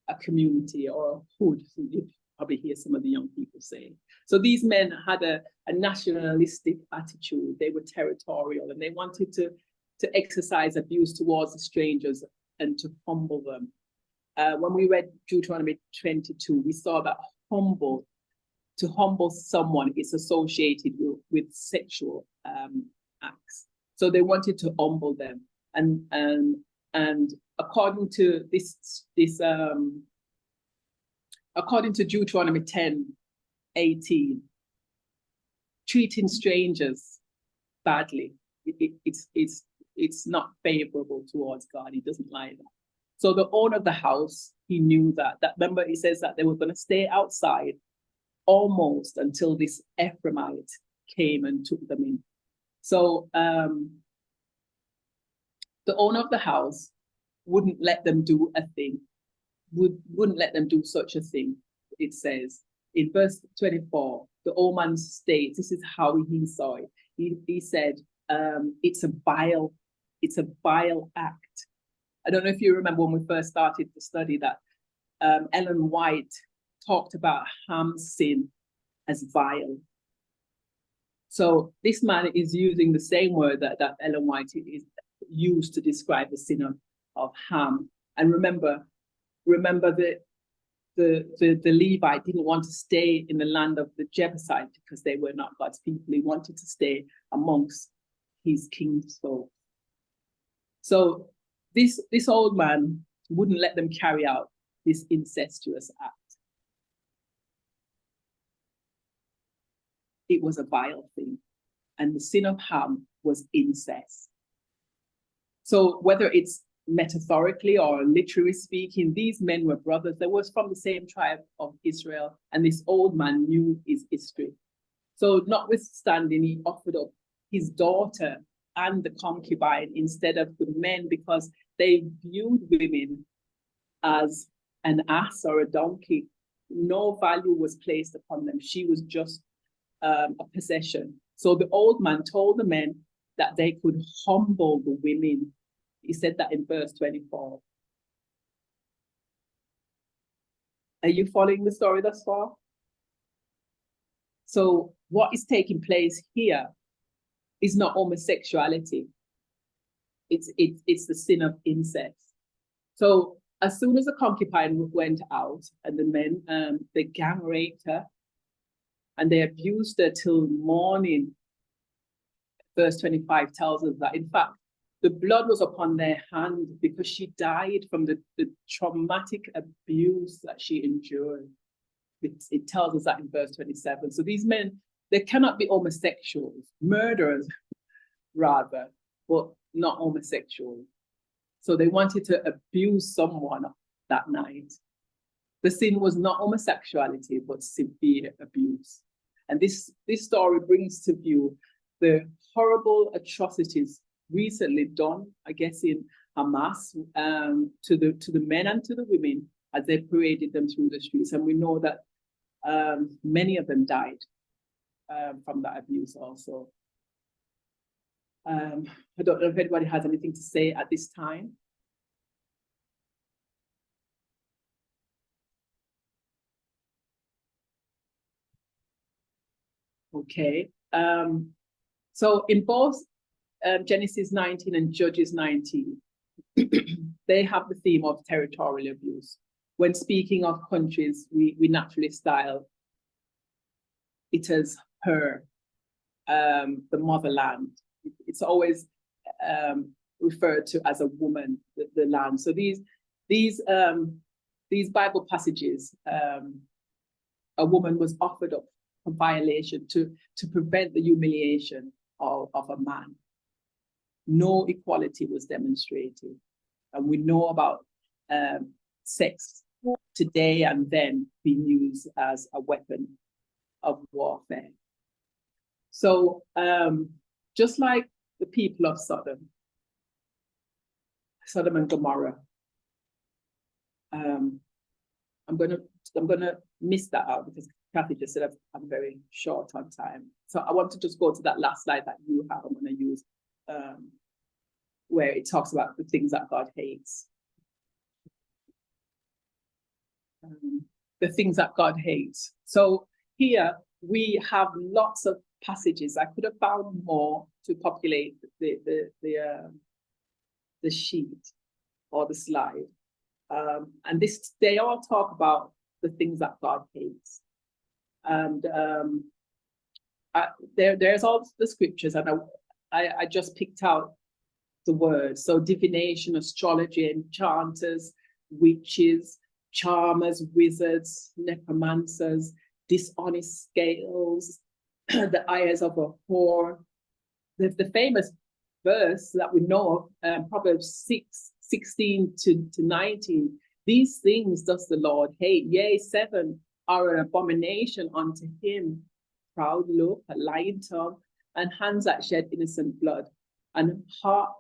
Speaker 1: a community or a hood. You probably hear some of the young people say. So these men had a nationalistic attitude. They were territorial and they wanted to exercise abuse towards the strangers and to humble them. When we read Deuteronomy 22, we saw that to humble someone is associated with sexual acts. So they wanted to humble them. And according to according to Deuteronomy 10:18, treating strangers badly, it's not favorable towards God. He doesn't like that. So the owner of the house, he knew that. Remember, he says that they were going to stay outside almost until this Ephraimite came and took them in. So the owner of the house wouldn't let them do a thing, wouldn't let them do such a thing. It says in verse 24, the old man states, this is how he saw it. He said, it's a vile act. I don't know if you remember when we first started to study that Ellen White talked about Ham's sin as vile. So this man is using the same word that Ellen White is used to describe the sin of Ham. And remember the Levite didn't want to stay in the land of the Jebusite because they were not God's people. He wanted to stay amongst his kinsfolk. So this old man wouldn't let them carry out this incestuous act. It was a vile thing. And the sin of Ham was incest. So whether it's metaphorically or literally speaking, these men were brothers. They were from the same tribe of Israel, and this old man knew his history. So notwithstanding, he offered up his daughter and the concubine instead of the men, because they viewed women as an ass or a donkey. No value was placed upon them. She was just a possession. So the old man told the men that they could humble the women. He said that in verse 24. Are you following the story thus far? So what is taking place here is not homosexuality. It's the sin of incest. So as soon as the concubine went out and the men, they gang raped her and they abused her till morning. Verse 25 tells us that, in fact, the blood was upon their hand because she died from the traumatic abuse that she endured. It tells us that in verse 27. So these men, they cannot be homosexuals, murderers rather, but not homosexuals. So they wanted to abuse someone that night. The sin was not homosexuality, but severe abuse. And this story brings to view the horrible atrocities recently done, I guess, in Hamas to the men and to the women as they paraded them through the streets. And we know that many of them died from that abuse also. I don't know if anybody has anything to say at this time. Okay. So in both Genesis 19 and Judges 19, they have the theme of territorial abuse. When speaking of countries, we naturally style it as her, the motherland. It's always referred to as a woman, the land. So these Bible passages, a woman was offered up for violation to prevent the humiliation of a man. No equality was demonstrated. And we know about sex today and then being used as a weapon of warfare. So just like the people of Sodom and Gomorrah, I'm gonna miss that out because Kathy just said I'm very short on time. So I want to just go to that last slide that you have. I'm gonna use where it talks about the things that God hates. The things that God hates. So here we have lots of passages. I could have found more to populate the sheet or the slide. And they all talk about the things that God hates. And there's all the scriptures, and I just picked out the words. So divination, astrology, enchanters, witches, charmers, wizards, necromancers, dishonest scales, the eyes of a whore. The famous verse that we know of, Proverbs 6:16 to 19. These things does the Lord hate. Yea, 7 are an abomination unto him. Proud look, a lying tongue, and hands that shed innocent blood, and heart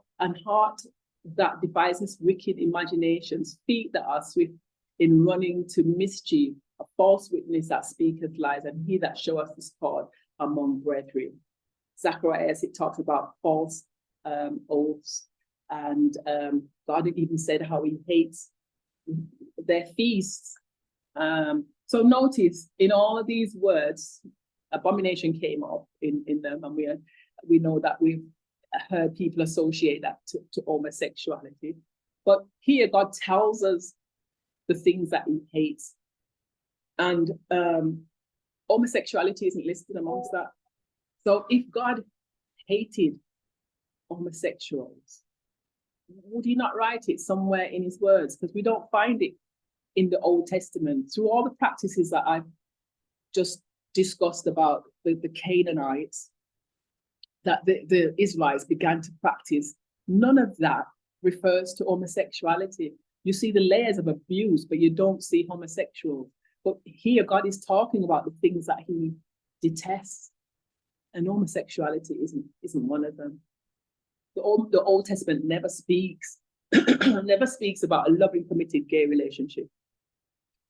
Speaker 1: that devises wicked imaginations, feet that are swift in running to mischief, a false witness that speaketh lies, and he that showeth discord among brethren. Zacharias, it talks about false oaths, and God even said how he hates their feasts. So notice in all of these words, abomination came up in them, and we know that we've heard people associate that to homosexuality. But here God tells us the things that he hates. And homosexuality isn't listed amongst that. So if God hated homosexuals, would he not write it somewhere in his words? Because we don't find it in the Old Testament. Through all the practices that I've just discussed about the Canaanites, that the Israelites began to practice, none of that refers to homosexuality. You see the layers of abuse, but you don't see homosexuals. But here God is talking about the things that he detests, and homosexuality isn't one of them. The Old Testament never speaks never speaks about a loving, committed gay relationship.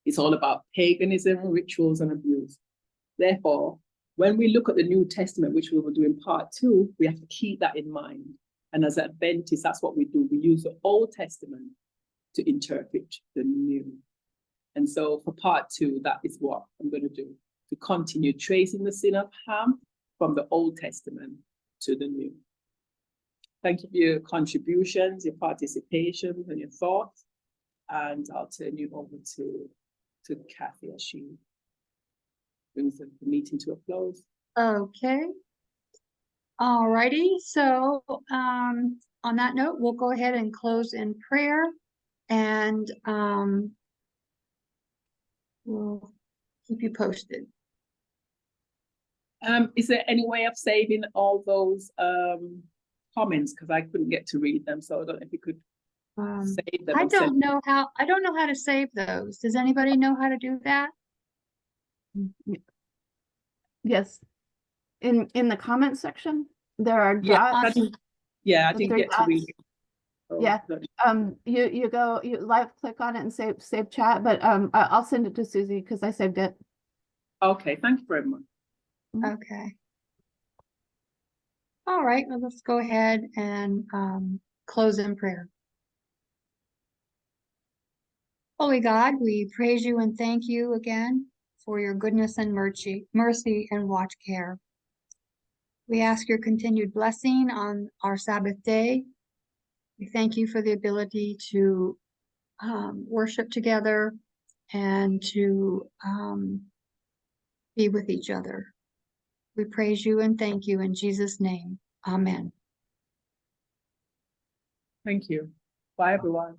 Speaker 1: It's all about paganism, rituals, and abuse. Therefore, when we look at the New Testament, which we will do in part 2, we have to keep that in mind. And as Adventists, that's what we do. We use the Old Testament to interpret the New. And so for part 2, that is what I'm going to do, to continue tracing the sin of Ham from the Old Testament to the New. Thank you for your contributions, your participation, and your thoughts. And I'll turn you over to Kathy as she brings the meeting to a close.
Speaker 3: Okay. All righty. So on that note, we'll go ahead and close in prayer, and we'll keep you posted.
Speaker 1: Is there any way of saving all those comments? Because I couldn't get to read them, so I don't know if you could save them.
Speaker 3: I don't know how to save those. Does anybody know how to do that?
Speaker 17: Yes. In the comment section, there are dots.
Speaker 1: I didn't get to read it. So
Speaker 17: Yeah. You go, you click on it and save chat, but I'll send it to Susie because I saved it.
Speaker 1: Okay, thank you very much.
Speaker 3: Okay. All right, well, let's go ahead and close in prayer. Holy God, we praise you and thank you again for your goodness and mercy and watch care. We ask your continued blessing on our Sabbath day. We thank you for the ability to worship together and to be with each other. We praise you and thank you in Jesus' name. Amen.
Speaker 1: Thank you. Bye, everyone.